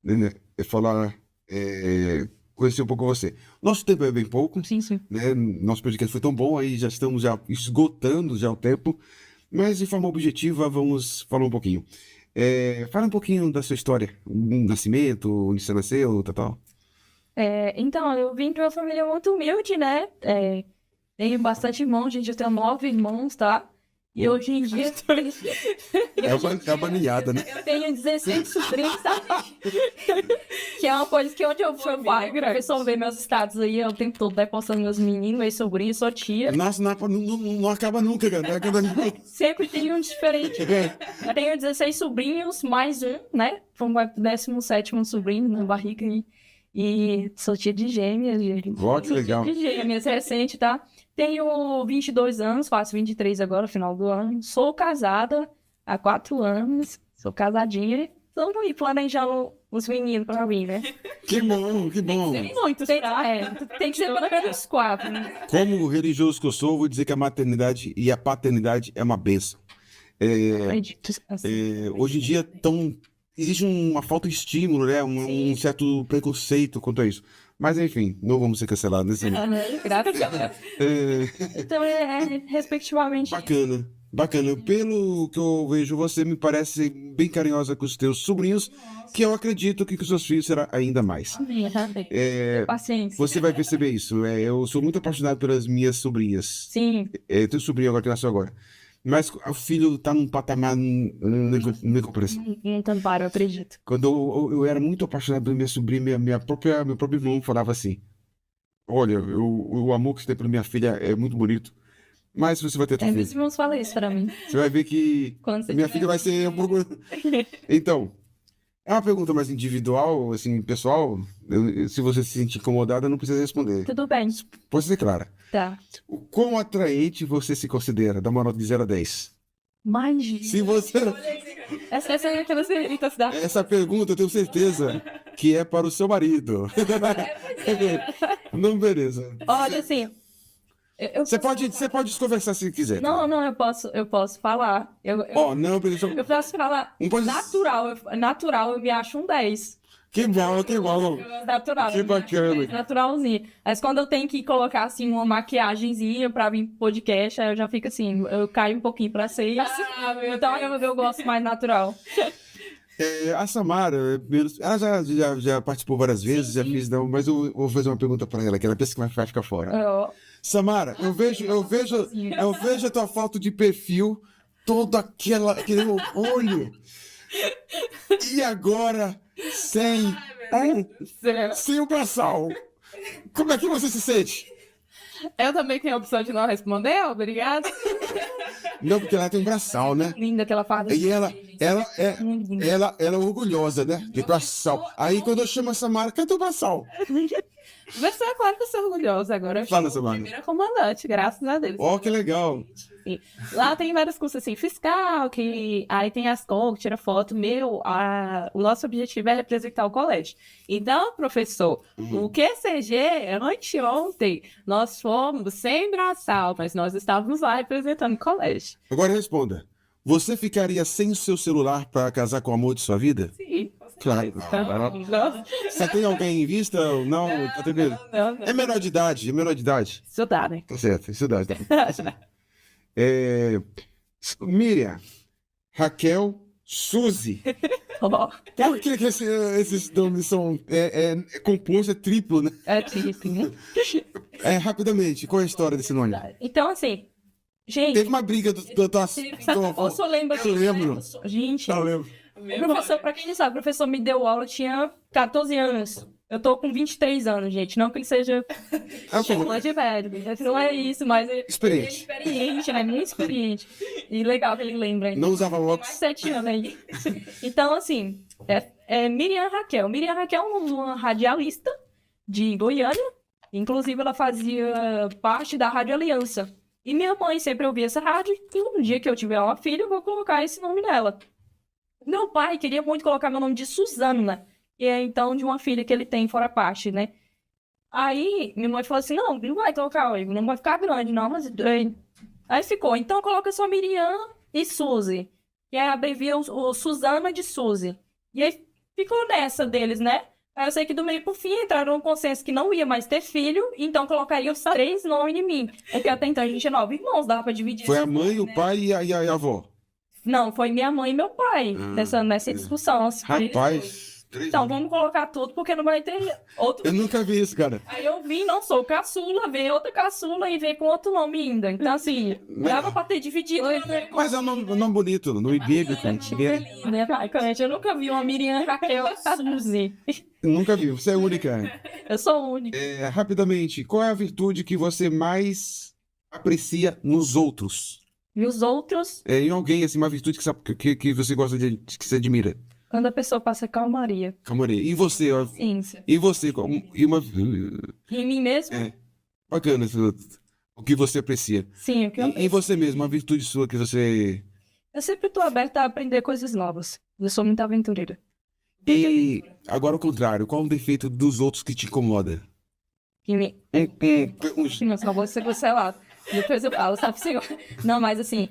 Speaker 5: né, falar, conhecer um pouco você. Nosso tempo é bem pouco,
Speaker 4: Sim, sim.
Speaker 5: né? Nosso podcast foi tão bom, aí já estamos já esgotando já o tempo. Mas de forma objetiva, vamos falar um pouquinho. Fala um pouquinho da sua história. Nascimento, onde você nasceu, tal.
Speaker 4: Então, eu vim de uma família muito humilde, né? Tenho bastante irmãos, gente, eu tenho 9 irmãos, tá? E hoje em dia
Speaker 5: É uma ninhada, né?
Speaker 4: eu tenho 16 sobrinhos, tá? Que é uma coisa que onde eu fui, pai, o pessoal vê meus status aí, eu o tempo todo, né? Postando meus meninos, meus sobrinhos, sou tia.
Speaker 5: Nossa, não acaba nunca, cara.
Speaker 4: Sempre tem um diferente. Eu tenho 16 sobrinhos, mais um, né? Vamos para o 17º sobrinho na barriga aí. E sou tia de gêmeas, gente.
Speaker 5: Ó, que legal.
Speaker 4: Tia de gêmeas, recente, tá? Tenho 22 anos, faço 23 agora, no final do ano. Sou casada há 4 anos, sou casadinha. Estamos aí planejando os meninos pra mim, né?
Speaker 5: Que bom, que bom.
Speaker 4: Tem muitos, tem que ser pelo menos 4, né?
Speaker 5: Como religioso que eu sou, vou dizer que a maternidade e a paternidade é uma bênção.
Speaker 4: Acredito. Assim.
Speaker 5: Hoje em dia existe uma falta de estímulo, né? Um certo preconceito quanto a isso. Mas enfim, não vamos ser cancelados nesse momento.
Speaker 4: Graças a Deus. Então, respectivamente.
Speaker 5: Bacana. Pelo que eu vejo, você me parece bem carinhosa com os teus sobrinhos, que eu acredito que com os seus filhos será ainda mais.
Speaker 4: Amém. Paciência.
Speaker 5: Você vai perceber isso. Eu sou muito apaixonado pelas minhas sobrinhas.
Speaker 4: Sim.
Speaker 5: Eu tenho um sobrinho agora que nasceu agora. Mas o filho tá num patamar nem comparação.
Speaker 4: Não paro, eu acredito.
Speaker 5: Quando eu era muito apaixonado pela minha sobrinha, meu próprio irmão falava assim: Olha, o amor que você tem pela minha filha é muito bonito, mas você vai ter tua
Speaker 4: Meus
Speaker 5: filha.
Speaker 4: irmãos falam isso pra mim.
Speaker 5: Você vai ver que
Speaker 4: Quando você
Speaker 5: minha
Speaker 4: tiver-
Speaker 5: filha vai ser um pouco. Então, é uma pergunta mais individual, assim, pessoal. Se você se sentir incomodada, não precisa responder.
Speaker 4: Tudo bem.
Speaker 5: Pode ser clara.
Speaker 4: Tá.
Speaker 5: O quão atraente você se considera? Dá uma nota de 0 a 10.
Speaker 4: Magia.
Speaker 5: Se você.
Speaker 4: Essa é aquela pergunta da...
Speaker 5: Essa pergunta eu tenho certeza que é para o seu marido. Não, beleza.
Speaker 4: Olha, assim...
Speaker 5: Você pode conversar se quiser.
Speaker 4: Não, eu posso falar.
Speaker 5: Não, beleza.
Speaker 4: Eu posso falar
Speaker 5: Não pode-
Speaker 4: natural, eu me acho um 10.
Speaker 5: Que bom.
Speaker 4: Natural.
Speaker 5: Que bacana.
Speaker 4: Naturalzinho. Mas quando eu tenho que colocar, assim, uma maquiagenzinha pra vir pro podcast, aí eu já fico assim, eu caio um pouquinho pra 6. Então eu gosto mais natural.
Speaker 5: A Samara, ela já participou várias vezes, já fiz, não, mas eu vou fazer uma pergunta para ela, que ela pensa que vai ficar fora. Samara, eu vejo a tua foto de perfil, todo aquele olho. E agora, sem o braçal. Como é que você se sente?
Speaker 4: Eu também tenho a opção de não responder, obrigada.
Speaker 5: Não, porque ela tem um braçal, né?
Speaker 4: Linda que ela faz.
Speaker 5: E ela é orgulhosa, né? De braçal. Aí quando eu chamo a Samara, cadê o braçal?
Speaker 4: Mas é claro que eu sou orgulhosa agora. Eu
Speaker 5: Fala,
Speaker 4: sou
Speaker 5: Samara.
Speaker 4: a primeira comandante, graças a Deus.
Speaker 5: Ó, que legal.
Speaker 4: Sim. Lá tem vários cursos assim, fiscal, que aí tem as contas, tira foto. O nosso objetivo é representar o colégio. Então, professor, o QCG, anteontem, nós fomos sem braçal, mas nós estávamos lá representando o colégio.
Speaker 5: Agora responda. Você ficaria sem o seu celular para casar com o amor de sua vida?
Speaker 4: Sim.
Speaker 5: Claro.
Speaker 4: Não,
Speaker 5: Você tem alguém em vista? Não, tá tranquilo.
Speaker 4: não.
Speaker 5: É menor de idade.
Speaker 4: Estudar, né?
Speaker 5: Tá certo, estudar. Miriam, Raquel, Suzy.
Speaker 4: Ó,
Speaker 5: Por que esses nomes são composto, é triplo, né?
Speaker 4: é triste, né?
Speaker 5: Rapidamente, qual é a história desse nome?
Speaker 4: Então, assim, gente,
Speaker 5: Teve uma briga do tua
Speaker 4: eu só lembro.
Speaker 5: Eu lembro.
Speaker 4: Gente,
Speaker 5: Eu lembro.
Speaker 4: o professor, pra quem não sabe, o professor me deu aula, eu tinha 14 anos. Eu tô com 23 anos, gente. Não que ele seja chamando de velho. Não é isso, mas ele é
Speaker 5: Experiente.
Speaker 4: experiente, né? Muito experiente. E legal que ele lembra. Hein?
Speaker 5: Não usava
Speaker 4: Mais
Speaker 5: óculos.
Speaker 4: 7 anos aí. Então, assim, Miriam Raquel. Miriam Raquel é uma radialista de Goiânia. Inclusive, ela fazia parte da Rádio Aliança. E minha mãe sempre ouvia essa rádio. E um dia que eu tiver uma filha, eu vou colocar esse nome nela. Meu pai queria muito colocar meu nome de Suzana. E é então de uma filha que ele tem fora parte, né?
Speaker 2: Aí, minha mãe falou assim, não vai colocar, não vai ficar grande, não, mas... Aí ficou, então coloca só Miriam e Suzy, que abrevia o Suzana de Suzy. E aí ficou nessa deles, né? Aí eu sei que do meio pro fim entraram num consenso que não ia mais ter filho, então colocaria os 3 nomes em mim. É que até então a gente tinha 9 irmãos, dava pra dividir.
Speaker 5: Foi a mãe, o pai e a avó.
Speaker 2: Não, foi minha mãe e meu pai, nessa discussão. Assim,
Speaker 5: Rapaz,
Speaker 2: então, vamos colocar tudo, porque não vai ter outro.
Speaker 5: eu nunca vi isso, cara.
Speaker 2: Aí eu vim, não sou caçula, veio outra caçula e veio com outro nome ainda. Então, assim, dava pra ter dividido.
Speaker 5: Mas é um nome bonito, nome bíblico.
Speaker 2: Né, pai? Eu nunca vi uma Miriam Raquel Suzy.
Speaker 5: Nunca vi, você é única.
Speaker 2: Eu sou única.
Speaker 5: Rapidamente, qual é a virtude que você mais aprecia nos outros?
Speaker 2: E os outros,
Speaker 5: Em alguém, assim, uma virtude que você gosta que você admira?
Speaker 2: quando a pessoa passa calmaria.
Speaker 5: Calmaria. E você, ó,
Speaker 2: Sim.
Speaker 5: e você, e uma...
Speaker 2: Em mim mesmo?
Speaker 5: Bacana, o que você aprecia.
Speaker 2: Sim, o que eu...
Speaker 5: Em você mesmo, uma virtude sua que você...
Speaker 2: Eu sempre tô aberta a aprender coisas novas. Eu sou muito aventureira.
Speaker 5: E agora o contrário, qual é um defeito dos outros que te incomoda?
Speaker 2: Que me... Não, senão vou ser cancelado. Depois eu falo, sabe, senhor? Não, mas assim,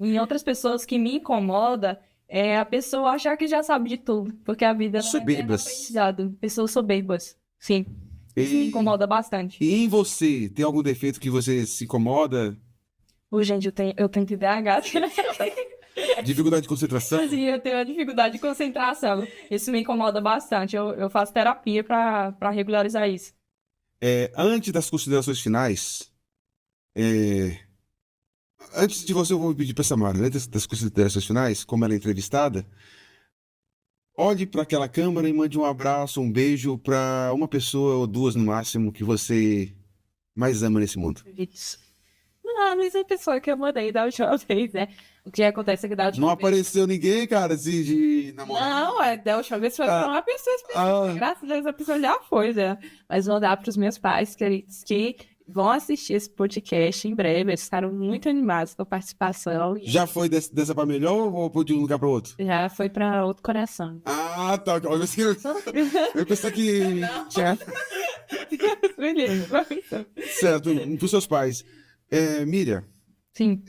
Speaker 2: em outras pessoas que me incomoda, é a pessoa achar que já sabe de tudo. Porque a vida não é
Speaker 5: Soberbas.
Speaker 2: aprendizado. Pessoas soberbas. Sim. Isso me incomoda bastante.
Speaker 5: E em você, tem algum defeito que você se incomoda?
Speaker 2: Gente, eu tenho TDAH.
Speaker 5: Dificuldade de concentração?
Speaker 2: Sim, eu tenho uma dificuldade de concentração. Isso me incomoda bastante. Eu faço terapia para regularizar isso.
Speaker 5: Antes das considerações finais, antes de você, eu vou pedir para Samara, antes das considerações finais, como ela é entrevistada, olhe para aquela câmera e mande um abraço, um beijo para uma pessoa ou duas no máximo que você mais ama nesse mundo.
Speaker 2: Isso. Não, mas é a pessoa que eu mandei da última vez, né? O que acontece é que da última
Speaker 5: Não
Speaker 2: vez...
Speaker 5: apareceu ninguém, cara, assim, de namorar.
Speaker 2: Não, da última vez foi pra uma pessoa específica. Graças a Deus a pessoa já foi, já. Mas vou dar pros meus pais, queridos, que vão assistir esse podcast em breve. Eles ficaram muito animados com a participação.
Speaker 5: Já foi dessa para melhor ou foi de um lugar para outro?
Speaker 2: Já foi pra outro coração.
Speaker 5: Ah, tá. Eu pensei que tinha... Certo, pros seus pais. Miriam,
Speaker 2: Sim,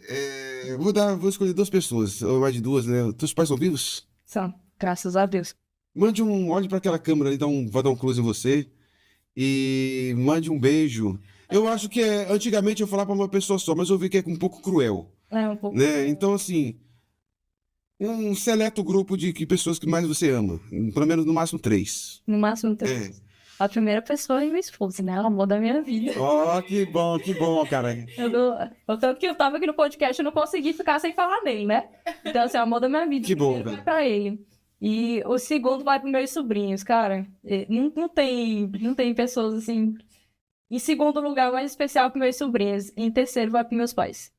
Speaker 5: vou escolher duas pessoas, ou mais de duas, né? Teus pais são vivos?
Speaker 2: são. Graças a Deus.
Speaker 5: Olhe para aquela câmera ali, vai dar um close em você e mande um beijo. Eu acho que antigamente eu falava para uma pessoa só, mas eu vi que é um pouco cruel,
Speaker 2: É um pouco.
Speaker 5: né? Então, assim, um seleto grupo de pessoas que mais você ama, pelo menos no máximo 3.
Speaker 2: No máximo, a primeira pessoa é minha esposa, né? O amor da minha vida.
Speaker 5: Oh, que bom, cara.
Speaker 2: Tanto que eu tava aqui no podcast, eu não consegui ficar sem falar dele, né? Então, assim, o amor da minha vida.
Speaker 5: Que bom,
Speaker 2: Vai
Speaker 5: velho.
Speaker 2: pra ele. E o segundo vai pros meus sobrinhos, cara. Não tem pessoas, assim... Em segundo lugar, mais especial que meus sobrinhos. Em terceiro, vai pros meus pais.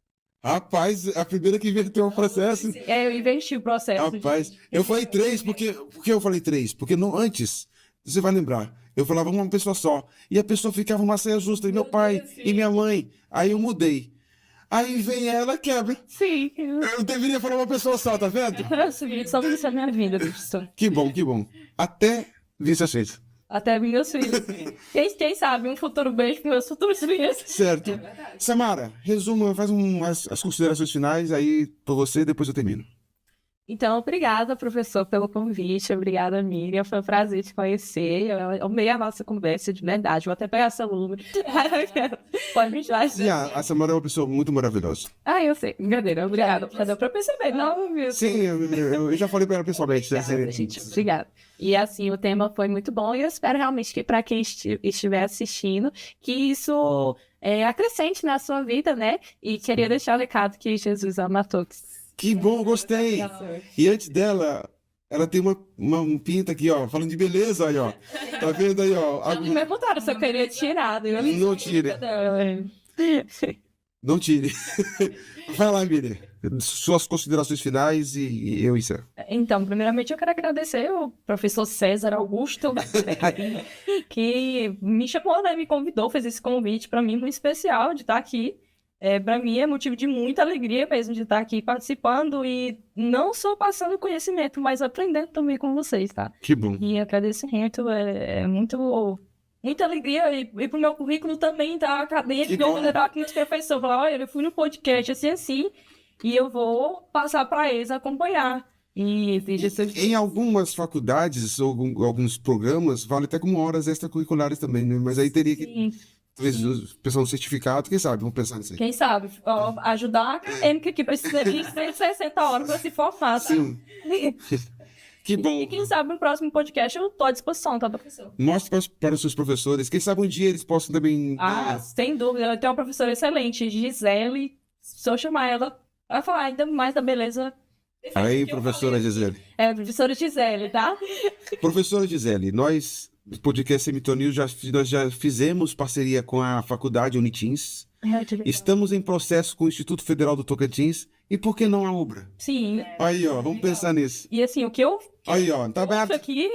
Speaker 5: Rapaz, a primeira que inverteu o processo.
Speaker 2: Eu investi o processo.
Speaker 5: Rapaz, eu falei 3, por que eu falei 3? Porque antes, você vai lembrar, eu falava uma pessoa só, e a pessoa ficava uma saia justa, e meu pai, e minha mãe, aí eu mudei. Aí vem ela, quebra.
Speaker 2: Sim.
Speaker 5: Eu deveria falar uma pessoa só, tá vendo?
Speaker 2: Só isso é minha vida, bicho.
Speaker 5: Que bom. Até vice aceito.
Speaker 2: Até meus filhos. Quem sabe, um futuro beijo pros meus futuros filhos.
Speaker 5: Certo. Samara, resuma, faz as considerações finais aí pra você, depois eu termino.
Speaker 2: Então, obrigada, professor, pelo convite. Obrigada, Miriam. Foi um prazer te conhecer. Eu amei a nossa conversa, de verdade. Vou até pegar seu número. Pode me ajudar.
Speaker 5: E a Samara é uma pessoa muito maravilhosa.
Speaker 2: Eu sei. Brincadeira. Obrigada. Já deu pra perceber. Não, meu.
Speaker 5: Sim, eu já falei pra ela pessoalmente.
Speaker 2: Obrigada, gente. Obrigada. E assim, o tema foi muito bom e eu espero realmente que para quem estiver assistindo, que isso acrescente na sua vida, né? E queria deixar o recado que Jesus ama a todos.
Speaker 5: Que bom, gostei. E antes dela, ela tem uma pinta aqui, ó, falando de beleza, aí, ó. Tá vendo aí, ó?
Speaker 2: Me perguntaram se eu queria tirar.
Speaker 5: Não tire. Não tire. Vai lá, Miriam. Suas considerações finais e eu encerro.
Speaker 2: Então, primeiramente eu quero agradecer o professor César Augusto, que me chamou, né, me convidou, fez esse convite para mim muito especial de estar aqui. Para mim é motivo de muita alegria mesmo de estar aqui participando e não só passando conhecimento, mas aprendendo também com vocês, tá?
Speaker 5: Que bom.
Speaker 2: E agradecimento é muito muita alegria e pro meu currículo também, tá? Acadêmico,
Speaker 5: Que
Speaker 2: eu
Speaker 5: bom.
Speaker 2: vou levar aqui os professores, falar, olha, eu fui no podcast assim, e eu vou passar para eles acompanhar. E veja se eu...
Speaker 5: Em algumas faculdades ou alguns programas, vale até como horas extracurriculares também, né? Mas aí teria que,
Speaker 2: Sim,
Speaker 5: talvez, o pessoal um certificado, quem sabe, vamos pensar nisso aí.
Speaker 2: quem sabe, ó, ajudar a acadêmica que precisa de 160 horas para se formar, tá?
Speaker 5: Sim, que bom.
Speaker 2: E quem sabe no próximo podcast eu tô à disposição, tá, professor?
Speaker 5: Mostre para os seus professores, quem sabe um dia eles possam também...
Speaker 2: Ah, sem dúvida, eu tenho uma professora excelente, Gisele, se eu chamar ela, vai falar ainda mais da beleza.
Speaker 5: Aí,
Speaker 2: que eu
Speaker 5: professora
Speaker 2: falei.
Speaker 5: Gisele.
Speaker 2: É, professora Gisele, tá?
Speaker 5: Professora Gisele, nós, do podcast Semitonil, nós já fizemos parceria com a faculdade Unitins. Estamos em processo com o Instituto Federal do Tocantins. E por que não a Ubra?
Speaker 2: Sim,
Speaker 5: Aí, ó, vamos pensar nisso.
Speaker 2: e assim, o que eu
Speaker 5: Aí, ó, tá
Speaker 2: Isso
Speaker 5: aberto.
Speaker 2: aqui,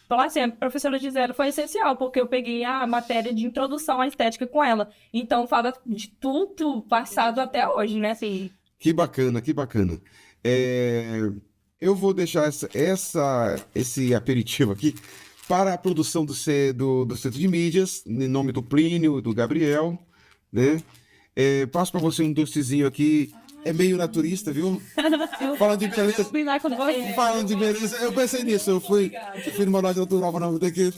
Speaker 2: falar assim, a professora Gisele foi essencial, porque eu peguei a matéria de introdução à estética com ela. Então, fala de tudo passado até hoje, né? Assim,
Speaker 5: Que bacana, que bacana. Eu vou deixar esse aperitivo aqui para a produção do Centro de Mídias, em nome do Plínio, do Gabriel, né? Passo para você um docezinho aqui. É meio naturista, viu? Falando de beleza,
Speaker 2: combinar com você.
Speaker 5: falando de beleza, eu pensei nisso. Eu fui numa loja natural para não ter que.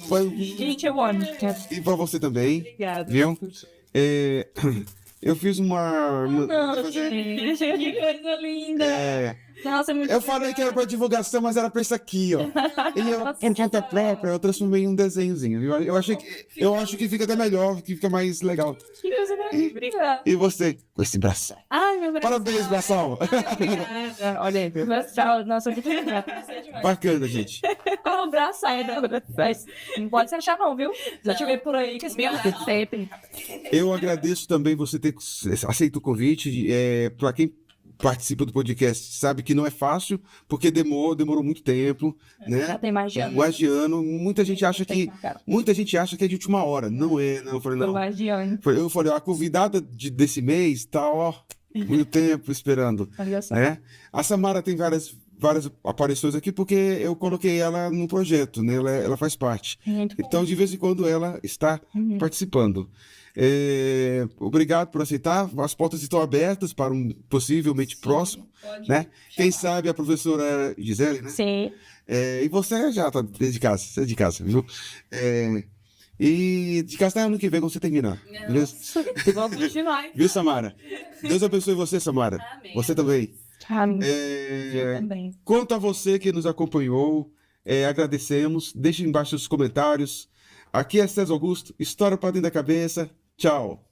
Speaker 2: Gente, eu amo.
Speaker 5: E para você também,
Speaker 2: Obrigada.
Speaker 5: viu? Eu fiz uma.
Speaker 2: Não, gente, que coisa linda.
Speaker 5: É,
Speaker 2: Nossa, é muito
Speaker 5: eu falei que era para divulgação, mas era para isso aqui, ó. E eu transformei em um desenhozinho, viu? Eu acho que fica até melhor, que fica mais legal.
Speaker 2: Que coisa linda. Obrigada.
Speaker 5: E você, com esse braço.
Speaker 2: Ai, meu braço.
Speaker 5: Parabéns, bração.
Speaker 2: Obrigada. Olha aí, meu braço. Nossa, muito obrigada.
Speaker 5: Bacana, gente.
Speaker 2: O braço sai, né? Mas não pode se achar, não, viu? Já tive por aí que esse meu sempre.
Speaker 5: Eu agradeço também você ter aceito o convite. Para quem participa do podcast, sabe que não é fácil, porque demorou muito tempo,
Speaker 2: Já
Speaker 5: né?
Speaker 2: tem mais de ano.
Speaker 5: Mais de ano. Muita gente acha que é de última hora. Não é, não. Eu falei, não.
Speaker 2: Mais de ano.
Speaker 5: Eu falei, a convidada desse mês tá, ó, muito tempo esperando,
Speaker 2: Olha só.
Speaker 5: né? A Samara tem várias aparições aqui porque eu coloquei ela no projeto, né? Ela faz parte.
Speaker 2: Muito bom.
Speaker 5: Então, de vez em quando, ela está participando. Obrigado por aceitar. As portas estão abertas para um possivelmente próximo, né? Quem sabe a professora Gisele, né?
Speaker 2: Sim.
Speaker 5: E você já está de casa, você é de casa, viu? E de casa até ano que vem, quando você terminar. Beleza?
Speaker 2: Vamos continuar.
Speaker 5: Viu, Samara? Deus abençoe você, Samara.
Speaker 3: Amém.
Speaker 5: Você também.
Speaker 2: Também.
Speaker 5: Quanto a você que nos acompanhou, agradecemos. Deixe embaixo os comentários. Aqui é César Augusto, História para dentro da cabeça. Tchau.